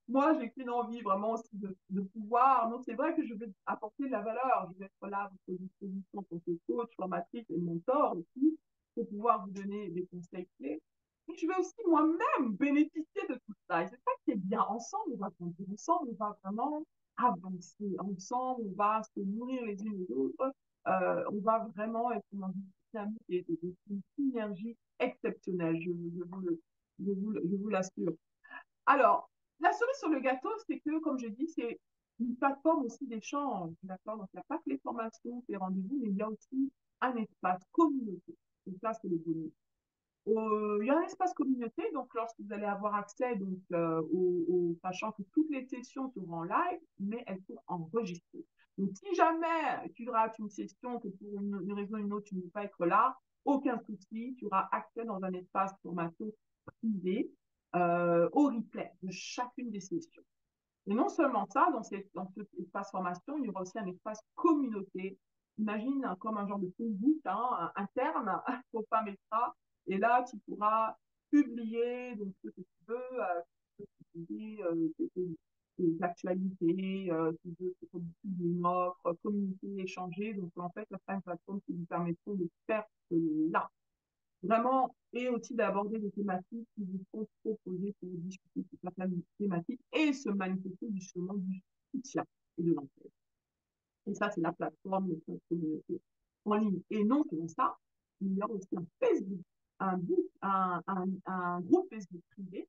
Moi, j'ai qu'une envie vraiment aussi de pouvoir. Donc, c'est vrai que je vais apporter de la valeur. Je vais être là à votre disposition en tant que coach, formatrice et mentor aussi, pour pouvoir vous donner des conseils clés. Et je vais aussi moi-même bénéficier de tout ça. Et c'est ça qui est bien. Ensemble, on va grandir ensemble, on va vraiment avancer ensemble, on va se nourrir les unes les autres. On va vraiment être dans une dynamique et une synergie exceptionnelle. Je vous l'assure. Alors, la cerise sur le gâteau, c'est que, comme je dis, c'est une plateforme aussi d'échange. D'accord? Donc, il n'y a pas que les formations, les rendez-vous, mais il y a aussi un espace communauté. Et ça, c'est le bonus. Il y a un espace communauté, donc lorsque vous allez avoir accès, donc, sachant que toutes les sessions seront en live, mais elles sont enregistrées. Donc, si jamais tu rates une session, que pour une raison ou une autre, tu ne peux pas être là, aucun souci, tu auras accès dans un espace formation privé au replay de chacune des sessions. Et non seulement ça, dans cet espace formation, il y aura aussi un espace communauté. Imagine comme un genre de Facebook hein, interne pour Pametra. Et là, tu pourras publier donc, ce que tu veux, publier tes actualités, tu veux publier une offre, communiquer, échanger. Donc, en fait, ça sera une plateforme qui vous permettra de faire cela vraiment, et aussi d'aborder des thématiques qui vous sont proposées pour discuter de certaines thématiques et se manifester justement du soutien et de l'entraide. Et ça, c'est la plateforme de notre communauté en ligne. Et non seulement ça, il y a aussi un Facebook, un groupe Facebook privé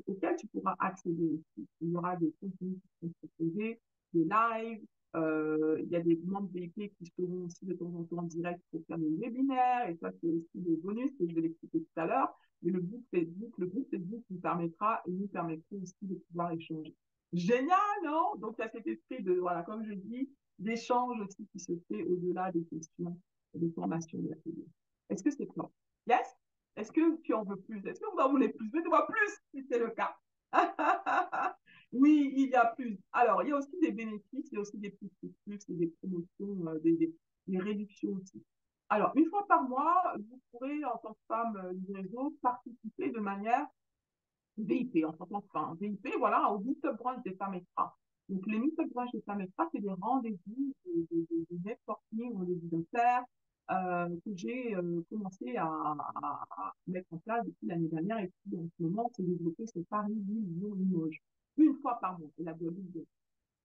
auquel tu pourras accéder aussi. Il y aura des contenus qui seront proposés, des lives, il y a des membres VIP qui seront aussi de temps en temps en direct pour faire des webinaires, et ça, c'est aussi des bonus que je vais l'expliquer tout à l'heure. Mais le groupe Facebook nous permettra et nous permettra aussi de pouvoir échanger. Génial, non? Donc, il y a cet esprit de, voilà, comme je dis, d'échange aussi qui se fait au-delà des questions de formation de la télé. Est-ce que c'est clair? Yes? Est-ce que tu en veux plus? Est-ce que vous en voulez plus? Mettez-moi plus si c'est le cas. Oui, il y a plus. Alors, il y a aussi des bénéfices, il y a aussi des petits plus et des promotions, des réductions aussi. Alors, une fois par mois, vous pourrez, en tant que femme du réseau, participer de manière VIP, en tant que femme. VIP, voilà, au Meetup Brunch des femmes extra. Donc, les Meetup Brunch des femmes extra, c'est des rendez-vous, des networking, rendez-vous d'affaires, que j'ai commencé à mettre en place depuis l'année dernière et puis en ce moment, c'est développé sur Paris, Lille, Lyon, Limoges. Une fois par mois, et la Guadeloupe,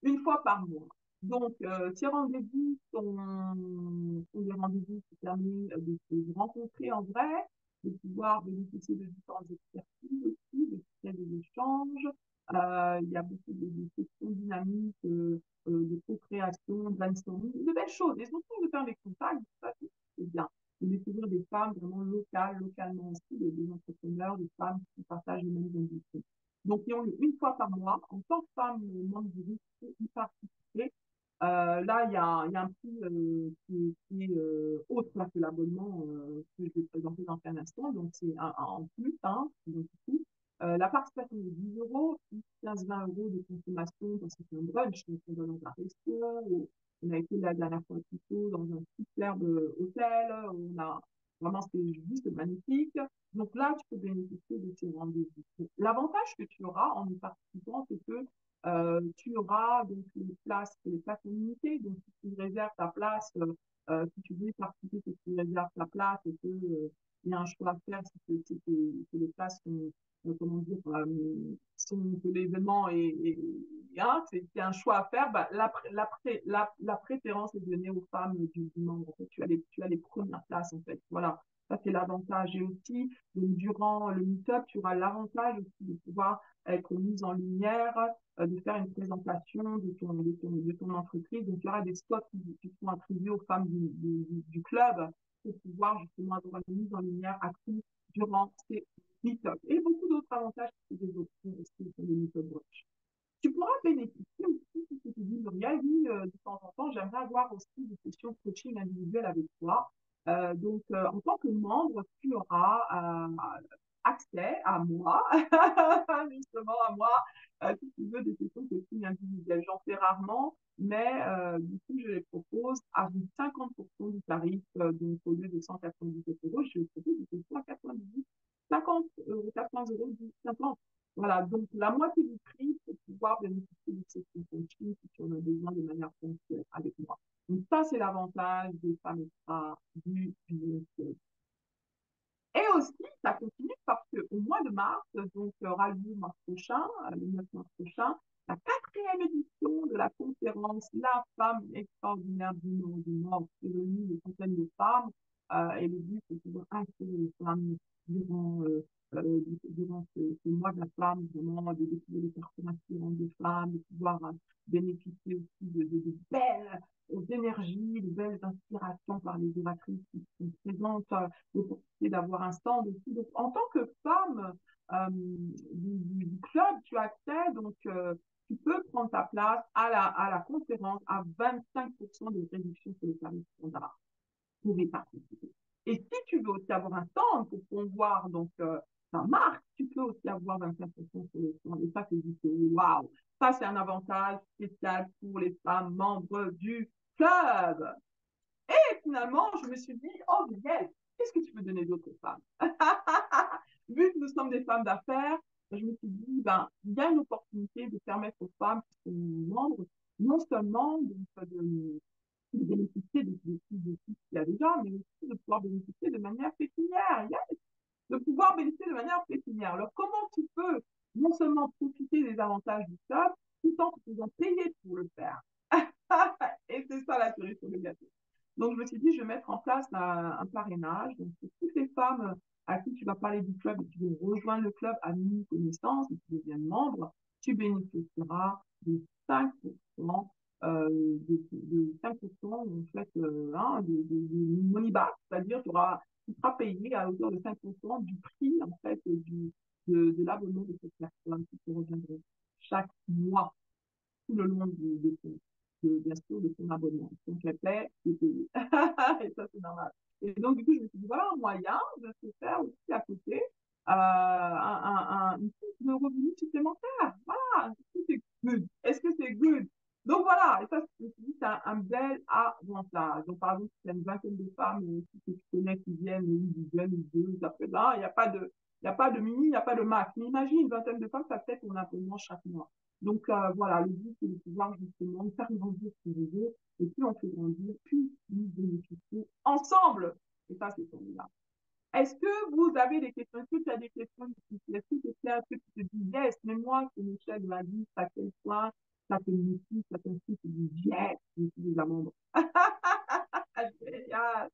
une fois par mois. Donc, ces rendez-vous sont des rendez-vous qui permettent de se rencontrer en vrai, de pouvoir bénéficier de différentes expertises aussi, de créer des échanges. Il y a beaucoup de questions dynamiques, de co-création, de brainstorming, de belles choses. Et surtout de faire des contacts, ça c'est bien. De découvrir des femmes vraiment locales, localement aussi, des entrepreneurs, des femmes qui partagent les mêmes ambitions. Donc, ils ont lieu une fois par mois. En tant que femme membre du groupe, il faut y participer. Là, il y a un prix qui est autre là, que l'abonnement que je vais présenter dans un instant. Donc, c'est en plus. Hein, donc, La participation de 10 euros, plus 15-20 € de consommation parce que c'est un brunch, donc on va dans un resto, on a été la dernière fois plutôt dans un superbe hôtel, on a vraiment, c'était juste magnifique. Donc là, tu peux bénéficier de ces rendez-vous. L'avantage que tu auras en y participant, c'est que tu auras donc les places limitées. Donc, si tu réserves ta place, si tu veux y participer, que tu réserves ta place et que, il y a un choix à faire, que les places sont, comment dire, que l'événement hein, c'est un choix à faire, bah, la préférence est donnée aux femmes du membre. En fait, tu as les premières places, en fait. Voilà. Ça, c'est l'avantage. Et aussi, donc, durant le meet-up, tu auras l'avantage aussi de pouvoir être mise en lumière, de faire une présentation de ton entreprise. Donc, il y aura des spots qui sont attribués aux femmes du club pour pouvoir justement avoir une mise en lumière accrue durant ces meet-up. Et beaucoup d'autres avantages qui se développeront aussi sur les meet-up brunch. Tu pourras bénéficier aussi, si tu te dis, Muriel, oui, de temps en temps, j'aimerais avoir aussi des sessions de coaching individuelles avec toi. En tant que membre, tu auras accès à moi, justement à moi, si tu veux des sessions de coaching individuelles. J'en fais rarement, mais du coup, je les propose à 50% du tarif. Donc, au lieu de 197 euros, je les propose de 190, 50 €, 80 € du 50. Voilà, donc la moitié du prix pour pouvoir bénéficier de ces coaching si tu en as besoin de manière ponctuelle avec moi. Donc ça, c'est l'avantage des femmes extra du business club. Et aussi, ça continue parce qu'au mois de mars, donc aura lieu le mois prochain, le 9 mars prochain, la quatrième édition de la conférence La femme extraordinaire du Nord du Nord, qui réunit des centaines de femmes. Et le but, c'est de pouvoir inclure les femmes durant, durant ce mois de la femme, vraiment de découvrir les personnes inspirantes des femmes, de pouvoir bénéficier aussi de belles énergies, de belles inspirations par les oratrices qui sont présentes, l'opportunité d'avoir un stand aussi. Donc, en tant que femme du club, tu as accès, donc tu peux prendre ta place à la conférence à 25% de réduction sur le tarif standard pour y participer. Et si tu veux aussi avoir un stand pour promouvoir donc, ta marque, tu peux aussi avoir 25% sur le stand. Et ça, c'est juste waouh! Ça, c'est un avantage spécial pour les femmes membres du club. Et finalement, je me suis dit, oh, Miguel, qu'est-ce que tu peux donner d'autre aux femmes? Vu que nous sommes des femmes d'affaires, je me suis dit, ben, il y a une opportunité de permettre aux femmes qui sont membres, non seulement de bénéficier de tout ce qu'il y a déjà, mais aussi de pouvoir bénéficier de manière pécuniaire. Yes, de pouvoir bénéficier de manière pécuniaire. Alors, comment tu peux non seulement profiter des avantages du club, tout en te faisant payer pour le faire? Et c'est ça la cerise sur le gâteau. Donc, je me suis dit, je vais mettre en place un parrainage. Donc, pour toutes les femmes à qui tu vas parler du club et qui vont rejoindre le club à mi-connaissance et qui deviennent membres, tu bénéficieras de 5%, de 5% en fait, hein, de money back, c'est-à-dire tu seras payé à hauteur de 5% du prix en fait, de l'abonnement de cette personne qui te reviendrait chaque mois tout le long bien sûr, de son abonnement. Donc, elle paie, c'est payé. Et ça, c'est normal. Et donc, du coup, je me suis dit, voilà un moyen de se faire aussi à côté une source de revenus supplémentaires. Voilà. Est-ce que c'est good? Est-ce que c'est good? Donc, voilà. Et ça, je me suis dit, c'est un bel avantage. Donc, par exemple, si tu as une vingtaine de femmes que tu connais qui viennent, une dizaine, ou deux, ça fait là, il n'y a pas de, il n'y a pas de mini, il n'y a pas de max. Mais imagine une vingtaine de femmes, ça fait ton abonnement chaque mois. Donc, voilà, le but, c'est de pouvoir justement faire grandir ce réseau. Et plus on fait grandir, plus nous bénéficions ensemble. Et ça, c'est formidable. Est-ce que vous avez des questions? Est-ce que tu as des questions? Est-ce que c'est clair? Est-ce que tu te dis, yes, mais moi, c'est Michel m'a dit, à quel point ça te motive, ça t'incite, tu dis, yes, je suis des membres. Génial!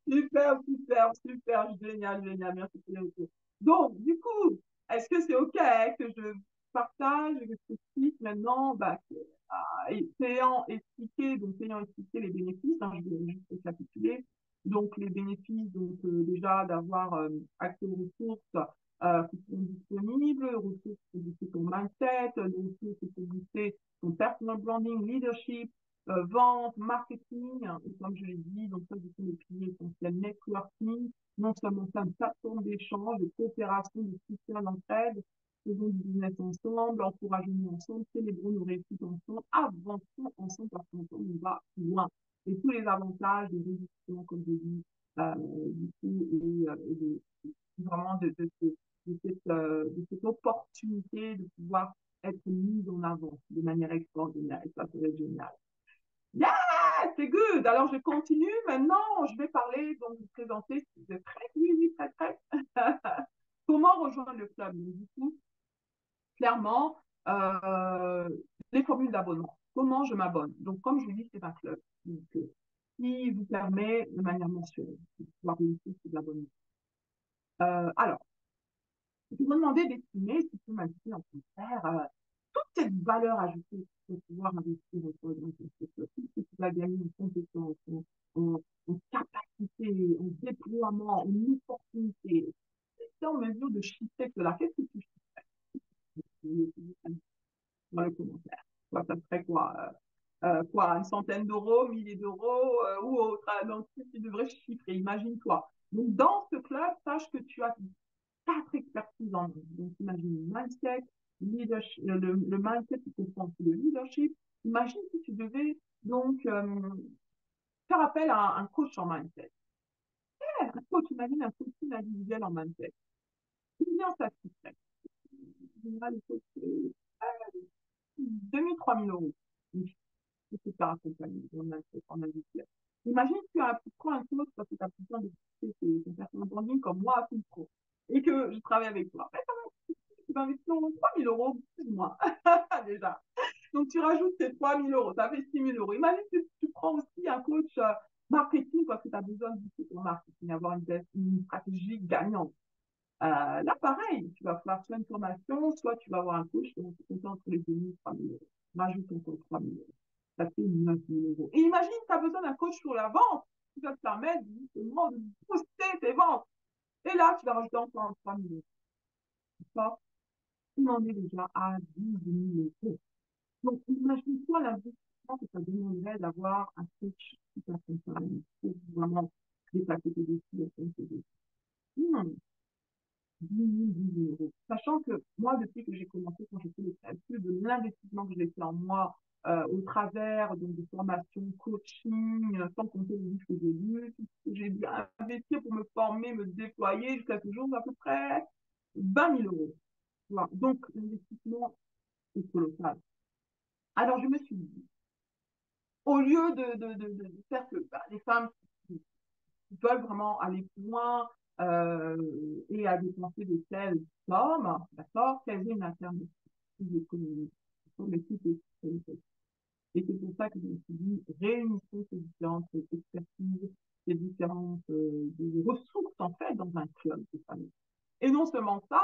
Super, super, super, génial, génial. Merci pour les retours. Donc, du coup, est-ce que c'est OK que je partage, que je explique maintenant, bah, ayant expliqué les bénéfices, hein, je vais juste récapituler. Donc, les bénéfices, donc, déjà d'avoir accès aux ressources qui sont disponibles, ressources pour booster ton mindset, ressources pour booster ton personal branding, leadership, vente, marketing, et comme je l'ai dit, donc ça, ce sont les piliers essentiels, networking, non seulement ça, une plateforme d'échange, de coopération, de soutien, d'entraide, faisons du business ensemble, encourageons-nous ensemble, célébrons nos réussites ensemble, avançons ensemble parce qu'ensemble, on va loin. Et tous les avantages de réduction, comme je dis, du coup, vraiment de cette opportunité de pouvoir être mise en avant de manière extraordinaire. Et ça serait génial. Yeah, c'est good. Alors, je continue. Maintenant, je vais parler, donc, vous présenter, si vous êtes prêts. Oui, oui, très, très. Comment rejoindre le club? Donc, du coup, clairement, euh, les formules d'abonnement. Comment je m'abonne? Donc, comme je vous dis, c'est un club. Donc, qui vous permet de manière mensuelle de pouvoir bénéficier de l'abonnement. Alors, je vous demandais d'estimer si vous m'indiquer en commentaire toute cette valeur ajoutée pour pouvoir investir en toi dans ce club, tout ce que tu vas gagner en compétences, en capacité, en déploiement, en opportunité. C'est en mesure de chiffrer cela. Qu'est-ce que tu chiffres dans le commentaire? Quoi, ça serait quoi, une centaine d'euros, milliers d'euros ou autre. Donc, tu devrais chiffrer, imagine-toi. Donc, dans ce club, sache que tu as 4 expertises en ligne. Donc, imagine le mindset, le mindset qui comprend le leadership. Imagine si tu devais donc faire appel à un coach en mindset. Un coach, imagine un coaching individuel en mindset. Combien ça coûterait? En général, le coach, 2 000, 3 000 euros. Oui, c'est faire accompagner en mindset, en individuel. Imagine que tu prends un coach parce que tu as besoin de ton personal branding comme moi à tout pro et que je travaille avec toi. Tu vas investir 3 000 euros plus ou moins, déjà. Donc, tu rajoutes tes 3 000 euros, ça fait 6 000 euros. Imagine que tu prends aussi un coach marketing parce que tu as besoin de ton marketing, avoir une stratégie gagnante. Là, pareil, tu vas faire soit une formation, soit tu vas avoir un coach qui va te compter entre les 2 000 et 3 000 euros. Rajoute encore 3 000 euros. Ça fait 9 000 euros. Et imagine que tu as besoin d'un coach sur la vente qui va te permettre justement de booster tes ventes. Et là, tu vas rajouter encore 3 000 euros. Ça, on en est déjà à 10 000 euros. Donc, imagine-toi l'investissement que ça demanderait d'avoir un coach qui t'accompagne pour vraiment dépasser tes défis et tes défis. 10 000 euros. Sachant que moi, depuis que j'ai commencé, quand j'ai fait le calcul de l'investissement que j'ai fait en moi, au travers donc, de formations, coaching, sans compter les livres que j'ai lus, tout ce que j'ai dû investir pour me former, me déployer jusqu'à ce jour, à peu près 20 000 euros. Voilà. Donc, l'investissement est colossal. Alors, je me suis dit, au lieu de faire que bah, les femmes qui veulent vraiment aller plus loin et à dépenser de telles sommes, d'accord, qu'elles aient une alternative économique. Mais tout est et c'est pour ça que je me suis dit, réunissons ces différentes expertises, ces différentes ressources, en fait, dans un club de famille. Et non seulement ça,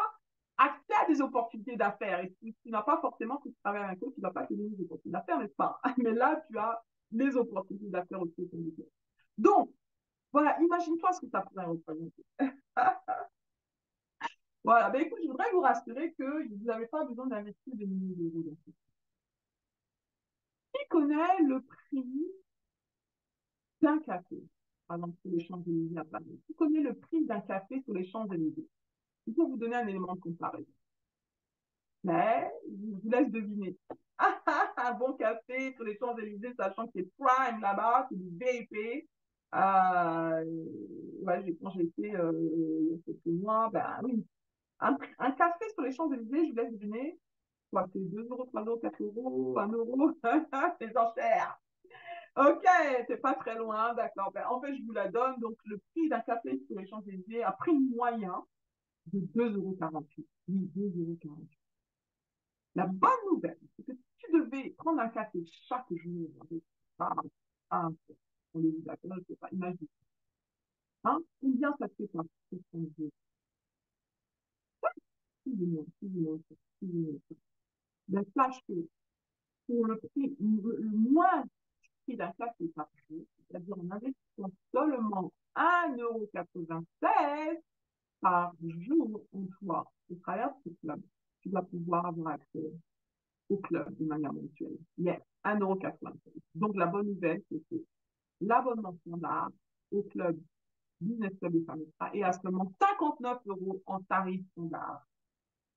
accès à des opportunités d'affaires. Et si tu n'as pas forcément que tu travailles avec un coach, tu ne vas pas te donner des opportunités d'affaires, n'est-ce pas? Mais là, tu as les opportunités d'affaires aussi au sein du club. Donc, voilà, imagine-toi ce que ça pourrait représenter. Voilà, ben écoute, je voudrais vous rassurer que vous n'avez pas besoin d'investir des milliers d'euros dans ce. Qui connaît le prix d'un café, par exemple, sur les Champs-Élysées à Paris? Qui connaît le prix d'un café sur les Champs-Élysées? Il faut vous donner un élément de comparaison. Mais, je vous laisse deviner. Un bon café sur les Champs-Élysées, sachant que c'est prime là-bas, c'est du VIP. Ouais, quand j'ai été il y a quelques mois, ben oui. Un café sur les Champs-Élysées, je vous laisse deviner. Quoi, c'est 2 euros, 3 euros, 4 euros, 1 euro. C'est enchères. Ok, c'est pas très loin, d'accord. Ben, en fait, je vous la donne. Donc, le prix d'un café sur les Champs-Élysées a prix moyen de 2,48 €. Oui, 2,48 €. La bonne nouvelle, c'est que si tu devais prendre un café chaque jour avec on les d'accord, je ne sais pas, imagine, hein, combien ça te fait par jour? Excusez-moi, excusez-moi, excusez-moi. Ben, sache que pour le prix, le moins prix d'un café par jour, c'est-à-dire en investissant seulement 1,96 € par jour en toi, au travers de ce club, tu vas pouvoir avoir accès au club de manière mensuelle. Yes, 1,96 €. Donc, la bonne nouvelle, c'est que l'abonnement standard au club Business Club des femmes extra est à seulement 59 € en tarif standard.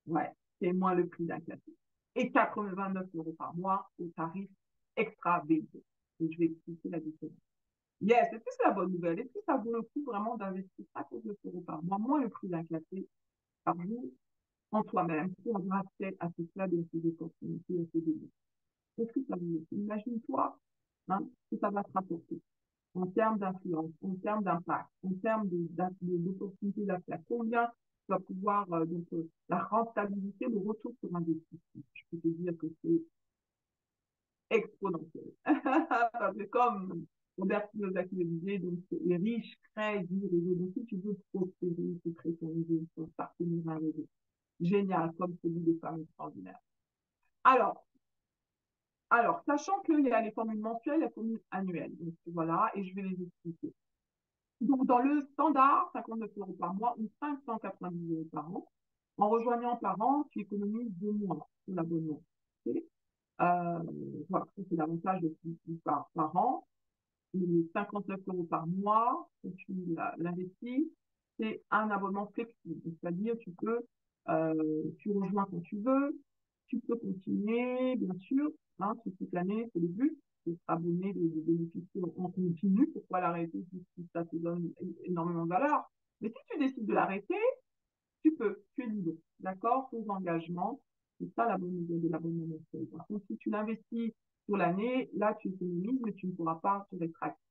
Ouais, c'est moins le prix d'un classique. Et 89 € par mois au tarif extra VIP. Et je vais expliquer la différence. Yes, est-ce que c'est la bonne nouvelle? Est-ce que ça vaut le coup vraiment d'investir 59 € par mois, moins le prix d'un classique par jour, en toi-même, pour avoir accès à ces clubs et à ces opportunités, à ces délits? Est-ce que ça vaut le coup? Imagine-toi, hein, que ça va te rapporter en termes d'influence, en termes d'impact, en termes d'opportunités d'affaires. Combien tu vas pouvoir, la rentabilité, le retour sur investissement. Je peux te dire que c'est exponentiel. Parce que comme Robert Kiyosaki le disait, donc les riches créent du réseau. Donc si tu veux prospérer, il faut créer ton réseau, il faut partenir un réseau. Génial, comme celui des femmes extraordinaires. Alors, sachant qu'il y a les formules mensuelles et les formules annuelles. Donc voilà, et je vais les expliquer. Donc, dans le standard, 59 € par mois ou 590 € par an. En rejoignant par an, tu économises 2 mois sur l'abonnement. Okay. Voilà, c'est l'avantage de par an. Les 59 € par mois, que tu l'investis, c'est un abonnement flexible. C'est-à-dire, tu rejoins quand tu veux, tu peux continuer, bien sûr, hein, toute l'année, c'est le but, c'est abonné de bénéficier en continu. Pourquoi l'arrêter si ça te donne énormément de valeur? Mais si tu décides de l'arrêter, tu peux, tu es libre, d'accord, sans engagement. C'est ça la bonne idée de l'abonnement mensuel. Par contre, si tu l'investis sur l'année, là, tu économises, mais tu ne pourras pas te rétracter.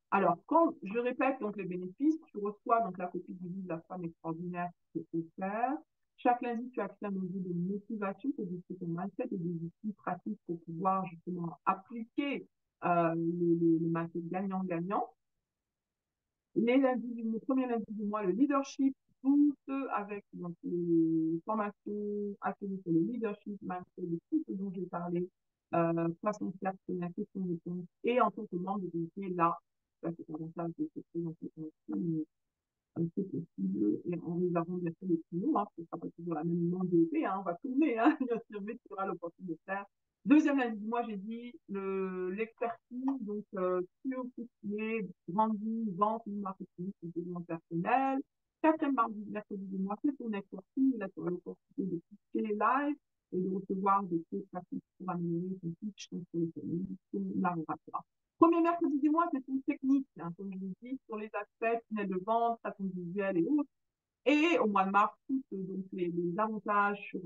Alors, quand je répète donc les bénéfices, tu reçois donc la copie du livre de la femme extraordinaire qui est offert. Chaque lundi, tu as accès à nos outils de motivation pour booster ton mindset et des outils pratiques pour pouvoir justement appliquer le mindset gagnant-gagnant. Le premier lundi du mois, le leadership boost avec donc, les formations ateliers sur le leadership, mindset, de tout ce dont j'ai parlé, façon de faire, question-réponse, et en tant que membre de l'unité, là, ça c'est avantage de se présenter mais c'est possible, et en réservant bien sûr les signaux, hein, ce ne sera pas toujours la même demande d'épée, hein, on va tourner, hein, bien sûr, mais tu auras l'opportunité de faire. Deuxième lundi du mois, j'ai dit l'expertise, donc sur tout ce qui est branding, vente, marketing, développement personnel. Quatrième mercredi du mois, c'est ton networking, là tu auras l'opportunité de pitcher live et de recevoir des clés pratiques pour améliorer ton pitch, ton storytelling, ton narrateur. Premier mercredi du mois, c'est une technique, hein, comme je l'ai dit, sur les aspects tunnel de vente, façon visuelle et autres. Et au mois de mars, donc les avantages sur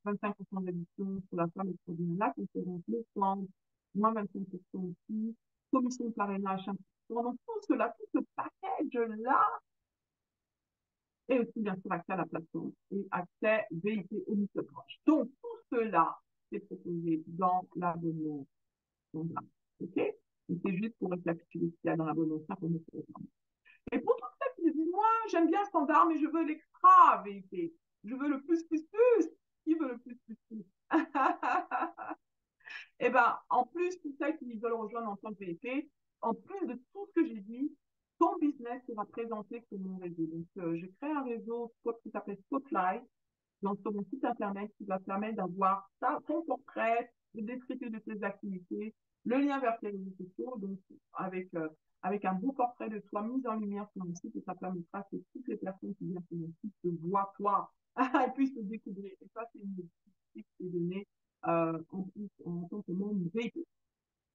25% d'édition sur la femme extraordinaire, la conférence, le stand, moins 25% aussi, commission de parrainage, 5%. Donc tout cela, tout ce package-là, et aussi bien sûr accès à la plateforme et accès VIP au mythe proche. Donc tout cela, c'est proposé dans l'abonnement. Donc, là, OK? C'est juste pour récapituler ce qu'il y a dans l'abonnement. Et pour tout ça, qui disent, moi, j'aime bien standard, mais je veux l'extra VIP. Je veux le plus, plus, plus. Qui veut le plus, plus, plus? Eh bien, en plus, pour celles qui veulent rejoindre en tant que VIP, en plus de tout ce que j'ai dit, ton business sera présenté sur mon réseau. Donc, je crée un réseau qui s'appelle Spotlight, donc sur mon site internet, qui va te permettre d'avoir ton portrait, le descriptif de tes activités, le lien vers tes réseaux sociaux, donc avec un beau portrait de toi mis en lumière sur mon site, et ça permettra que toutes les personnes qui viennent sur mon site te voient toi, elles puissent te découvrir. Et ça, c'est une des qui est donnée en plus en tant que membre VIP.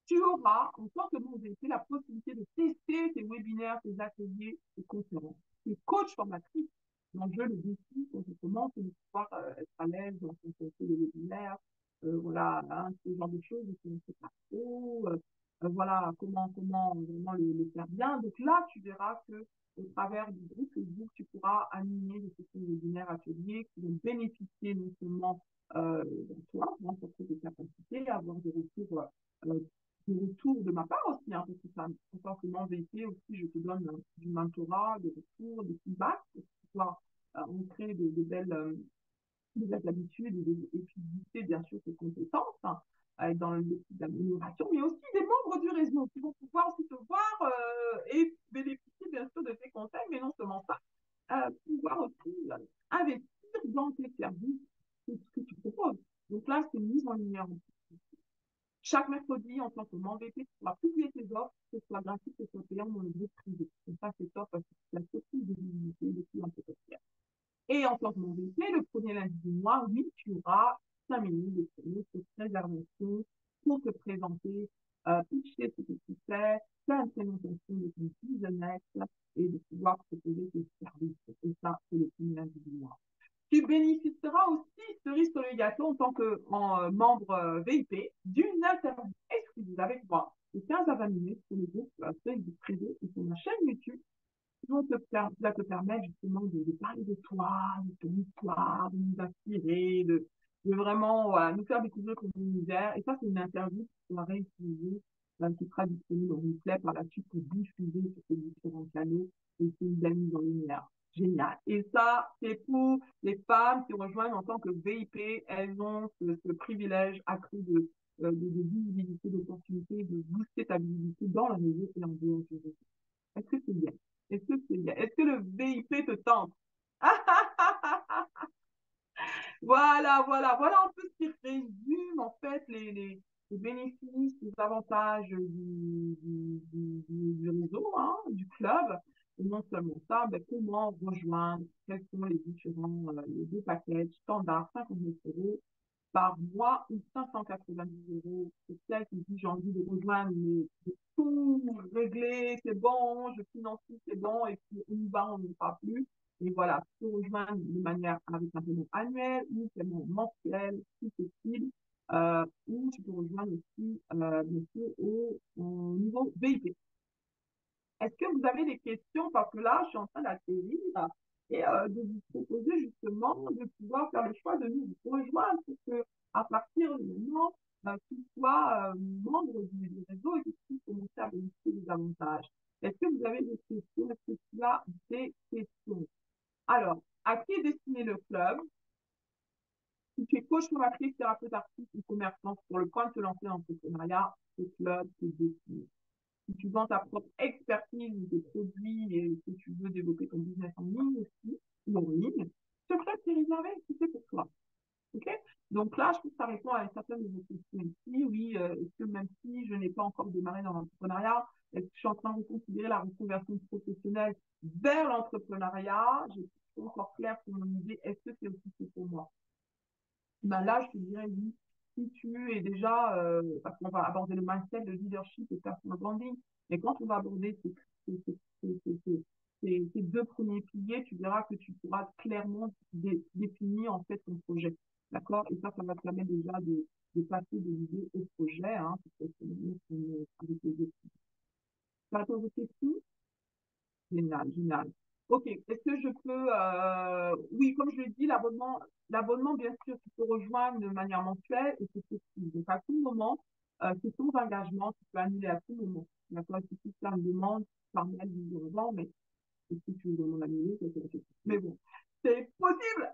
Tu auras, en tant que membre VIP, la possibilité de tester tes webinaires, tes ateliers, tes conférences. Tu es coach formatrice. L'enjeu, le défi, quand tu commences, c'est de pouvoir être à l'aise dans ton contenu de webinaire. Voilà, hein, ce genre de choses, je ne sais pas trop. Voilà, comment vraiment le faire bien. Donc là, tu verras que au travers du groupe Facebook, tu pourras animer des sessions de webinaires, ateliers qui vont bénéficier non seulement de toi, renforcer tes capacités, avoir euh, des retours de ma part aussi, hein, parce que ça, en tant que membre VP aussi, je te donne du mentorat, des retours, des feedbacks pour pouvoir ancrer de belles habitudes et puis booster bien sûr tes compétences, hein, dans le d'amélioration, mais aussi des membres du réseau qui vont pouvoir aussi te voir et bénéficier bien sûr de tes conseils, mais non seulement ça, pouvoir aussi investir dans tes services, c'est ce que tu proposes. Donc là, c'est mise en lumière. Chaque mercredi, en tant que membre VP, tu pourras publier tes offres, que ce soit gratuit, que ce soit payant dans le groupe privé. Et ça, c'est top parce que c'est la surprise de visibilité des clients potentiels. Et en tant que membre VP, le premier lundi du mois, oui, tu auras 5 minutes de créneau sur préservation pour te présenter, pitcher ce que tu fais, faire une présentation de ton business et de pouvoir proposer tes services. Et ça, c'est le premier lundi du mois. Tu bénéficieras aussi, cerise sur le gâteau, en tant que membre VIP, d'une interview exclusive avec moi de 15 à 20 minutes sur le groupe Facebook privé et sur ma chaîne YouTube qui va te permettre justement de parler de toi, de ton histoire, de nous inspirer, de vraiment voilà, nous faire découvrir ton univers. Et ça, c'est une interview qui sera réutilisée, qui sera disponible en replay par la suite pour diffuser sur ces différents canaux et c'est une mise en lumière. Génial. Et ça, c'est pour les femmes qui rejoignent en tant que VIP. Elles ont ce privilège accru de visibilité, d'opportunité, de booster ta visibilité dans le réseau et en dehors du réseau. Est-ce que c'est bien? Est-ce que c'est bien? Est-ce que le VIP te tente? Voilà un peu ce qui résume en fait les bénéfices, les avantages du réseau, hein, du club. Et non seulement ça, ben, comment rejoindre, quels sont les différents les deux packages standards, 59 euros par mois ou 590 euros. C'est celle qui dit j'ai envie de rejoindre, mais tout régler, c'est bon, je financie, c'est bon, et puis on y va, on n'y va plus. Et voilà, tu peux rejoindre de manière avec un paiement annuel ou paiement mensuel, si possible, ou tu peux rejoindre aussi, bien sûr, au niveau VIP. Est-ce que vous avez des questions? Parce que là, je suis en train d'atterrir et de vous proposer justement de pouvoir faire le choix de nous rejoindre pour que, à partir du moment tu sois membre du réseau et que tu puisses commencer à bénéficier des avantages. Est-ce que vous avez des questions? Est-ce que tu as des questions? Alors, à qui est destiné le club? Si tu es coach formatrice, thérapeute artiste ou commerçant sur le point de te lancer en entrepreneuriat, ce club te destine. Si tu vends ta propre expertise des produits et que tu veux développer ton business en ligne aussi, ou en ligne, ce club est réservé, c'est pour toi. OK? Donc là, je trouve que ça répond à une certaine de vos questions ici. Oui, est-ce que même si je n'ai pas encore démarré dans l'entrepreneuriat, est-ce que je suis en train de considérer la reconversion professionnelle vers l'entrepreneuriat? Je suis pas encore claire sur mon idée. Est-ce que c'est aussi fait pour moi? Ben là, je te dirais oui. Si tu es déjà, parce qu'on va aborder le mindset, le leadership et le personal branding, mais quand on va aborder ces deux premiers piliers, tu verras que tu pourras clairement définir en fait ton projet. D'accord? Et ça va te permettre déjà de passer de l'idée au projet, hein, parce que avec les équipes. Ça va poser des questions? Génial, génial. Ok, est-ce que je peux... Oui, comme je l'ai dit, l'abonnement, bien sûr, tu peux rejoindre de manière mensuelle et c'est possible. Donc, à tout moment, c'est ton engagement, tu peux annuler à tout moment. D'accord? Il suffit de faire une demande par mail, disons, mais si tu veux vraiment l'annuler, c'est la question. Mais bon, c'est possible!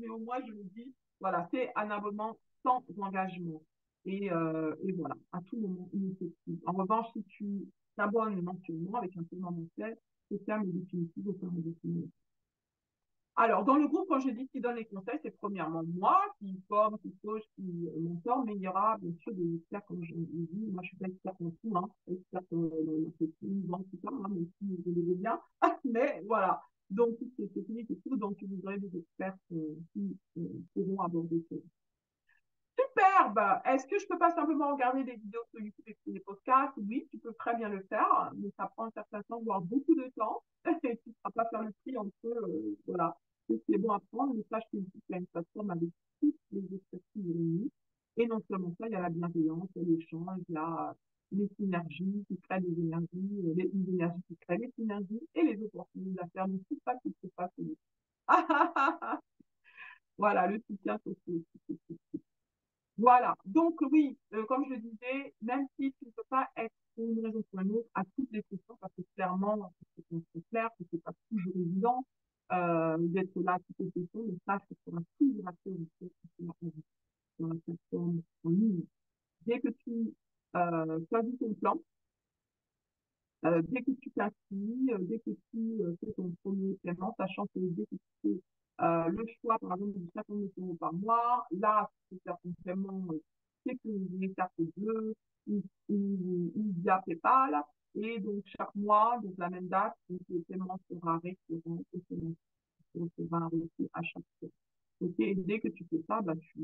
Mais au moins, je le dis, voilà, c'est un abonnement sans engagement. Et voilà, à tout moment, il est possible. En revanche, si tu t'abonnes mensuellement avec un paiement mensuel, c'est terme définitif au fur et à mesure. Alors, dans le groupe, quand je dis qui donne les conseils, c'est premièrement moi qui forme, qui coach, qui mentor, mais il y aura bien sûr des experts, comme je l'ai dit. Moi, je suis pas experte en tout, hein, experte dans le marketing, dans tout ça, hein, même si je le veux bien. Mais voilà. Donc, toutes ces techniques et tout, donc vous aurez des experts qui pourront aborder ça. Superbe! Est-ce que je peux pas simplement regarder des vidéos sur YouTube et des podcasts? Oui, tu peux très bien le faire, mais ça prend un certain temps, voire beaucoup de temps. Et tu ne pourras pas faire le tri entre, voilà, ce qui est bon à prendre. Mais sache qu'il y a une plateforme avec toutes les expertises réunies. Et non seulement ça, il y a la bienveillance, il y a l'échange, il y a les synergies qui créent des énergies, les énergies qui créent les synergies et les opportunités d'affaires. Donc, tout ça qui se passe. Voilà, le soutien social. Voilà. Donc, oui, comme je le disais, même si tu ne peux pas être pour une raison ou pour une autre à toutes les questions, parce que clairement, c'est clair que c'est pas toujours évident d'être là à toutes les questions, mais ça, c'est pour un toujours accès aux ressources sur la plateforme en ligne. Dès que tu choisis ton plan, dès que tu t'inscris, dès que tu fais ton premier paiement, sachant que dès que tu fais le choix, par exemple, de 59 euros par mois. Là, c'est faire un paiement sécurisé, carte bleue ou via PayPal. Et donc, chaque mois, donc la même date, donc, le paiement sera récurrent et sera reçu à chaque fois. Ok, et dès que tu fais ça, bah, tu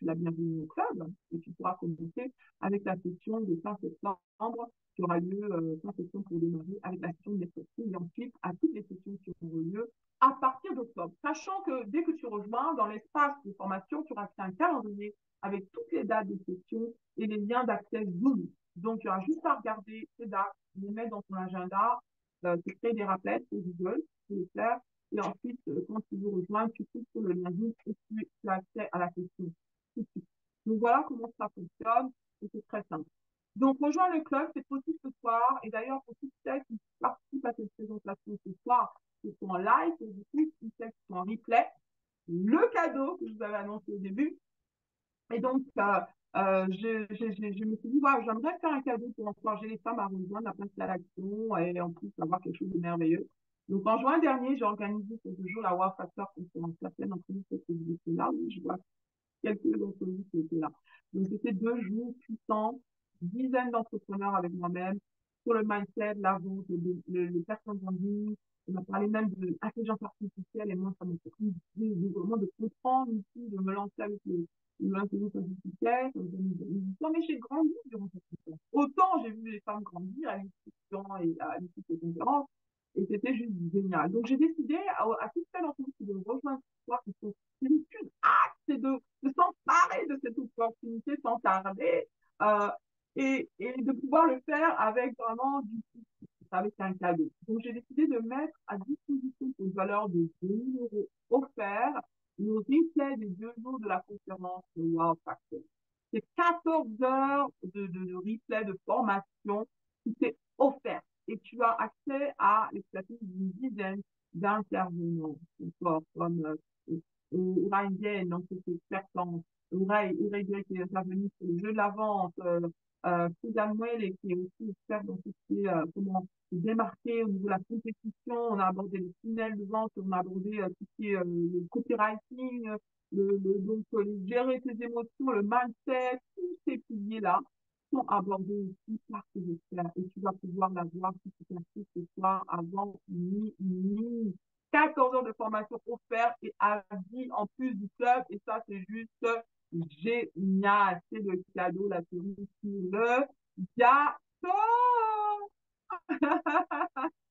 l'as bienvenue au club et tu pourras commencer avec la session de fin septembre qui aura lieu fin septembre pour démarrer avec la session de networking et ensuite à toutes les sessions qui auront lieu à partir d'octobre. Sachant que dès que tu rejoins dans l'espace de formation, tu auras créé un calendrier avec toutes les dates des sessions et les liens d'accès Zoom. Donc, tu auras juste à regarder ces dates, les mettre dans ton agenda, te créer des rappels sur Google, tu peux le faire et ensuite, quand tu veux rejoindre, tu cliques sur le lien Zoom et tu as accès à la session. Donc voilà comment ça fonctionne et c'est très simple. Donc rejoins le club, c'est possible ce soir. Et d'ailleurs, pour tous ceux qui participent à cette présentation ce soir, qui sont en live, et du coup, tous ceux qui sont en replay, le cadeau que je vous avais annoncé au début. Et donc, je me suis dit, ouais, j'aimerais faire un cadeau pour encourager les femmes à rejoindre la place de l'action et en plus avoir quelque chose de merveilleux. Donc, en juin dernier, j'ai organisé ce jour la Wow Factor conférence. Certaines d'entre vous, peut-être que vous étiez là, oui, je vois quelques d'entre vous qui étaient là. Donc, c'était 2 jours puissants, dizaines d'entrepreneurs avec moi-même sur le mindset, la vente, les personnes en ligne. On a parlé même de l'intelligence artificielle et moi, ça m'a fait vraiment de comprendre ici, de me lancer avec l'intelligence artificielle. Non, mais j'ai grandi durant cette expérience. Autant j'ai vu les femmes grandir à l'institution et à l'institut de conférence, et c'était juste génial. Donc, j'ai décidé à toutes celles d'entre vous qui veulent rejoindre ce soir, qui sont une c'est de s'emparer de cette opportunité sans tarder euh, et de pouvoir le faire avec vraiment avec un cadeau. Donc, j'ai décidé de mettre à disposition pour une valeur de 2 000 € offert le replay des 2 jours de la conférence de Wow Factor. C'est 14 heures de replay de formation qui t'est offert et tu as accès à l'expertise d'une dizaine d'intervenants, comme Ryan, donc c'est expertant, Ray qui est intervenu sur le jeu de la vente, Susan Whale qui est aussi expert dans tout ce qui est comment se démarquer au niveau de la compétition. On a abordé les tunnels de vente, on a abordé tout ce qui est le copywriting, donc gérer ses émotions, le mindset, tous ces piliers-là sont abordés aussi par ces experts. Et tu vas pouvoir la voir si tu t'inscris ce soir avant minuit. 14 heures de formation offerte et à vie en plus du club. Et ça, c'est juste génial. C'est le cadeau, la série sur le gâteau.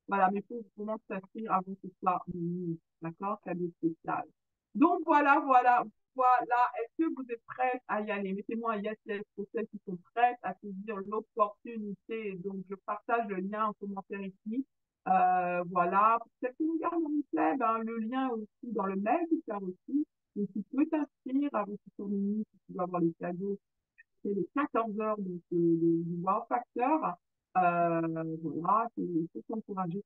Voilà, mais il faut vraiment s'inscrire avant ce soir minuit. D'accord? Cadeau spécial. Donc voilà. Est-ce que vous êtes prêts à y aller? Mettez-moi un yes pour celles qui sont prêtes à saisir l'opportunité. Donc, je partage le lien en commentaire ici. Voilà. Pour celles qui nous regardent en replay, ben, le lien est aussi dans le mail qui sert aussi. Donc, tu peux t'inscrire avant ce soir minuit si tu veux avoir les cadeaux. C'est les 14 heures donc, du Wow Factor. Voilà, c'est s'encourager.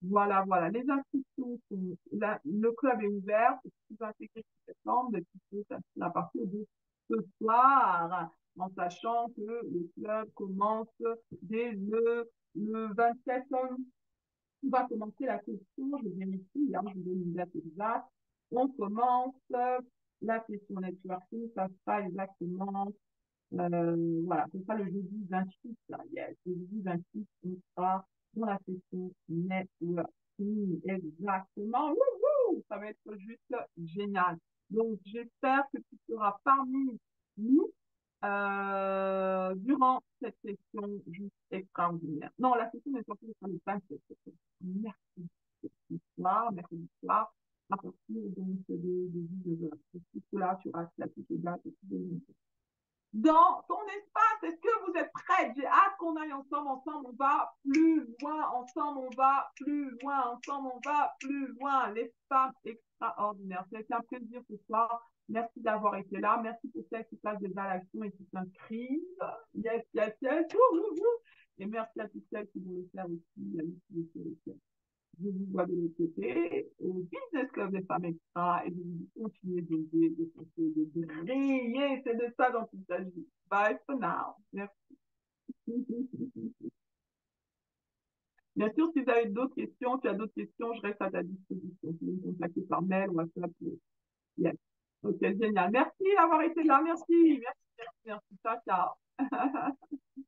Voilà. Les inscriptions sont, le club est ouvert. Si tu veux intégrer en septembre, ben, tu peux s'inscrire à partir de ce soir, en sachant que le club commence dès le 27. On va commencer la session. Je vérifie, hein, je vous donne une date exacte. On commence la session networking. Ça sera exactement voilà, c'est ça le jeudi 28, là, yes. Le jeudi 28, on sera dans la session networking. Exactement. Wouhou! Ça va être juste génial. Donc, j'espère que tu seras parmi nous durant cette session juste extraordinaire. Non, la session networking sera le 27 septembre. Mercredi soir, à partir donc de 19h. Là, tu auras accès à toutes les dates et toutes les dans ton espace. Est-ce que vous êtes prêts? J'ai hâte qu'on aille ensemble. Ensemble, on va plus loin. Ensemble, on va plus loin. Ensemble, on va plus loin. Les femmes extraordinaires. C'était un plaisir ce soir. Merci d'avoir été là. Merci pour celles qui passent des actions et qui s'inscrivent. Yes. Et merci à toutes celles qui vont le faire aussi. Je vous vois de l'autre côté, au Business Club des femmes extra, et vous continuez d'aider, de briller. C'est de ça dont il s'agit. Bye for now. Merci. Bien sûr, si vous avez d'autres questions, tu as d'autres questions, je reste à ta disposition. Tu peux me contacter par mail ou WhatsApp. Yes. Ok, génial. Merci d'avoir été là. Merci. Merci, merci, merci. Ciao, ciao.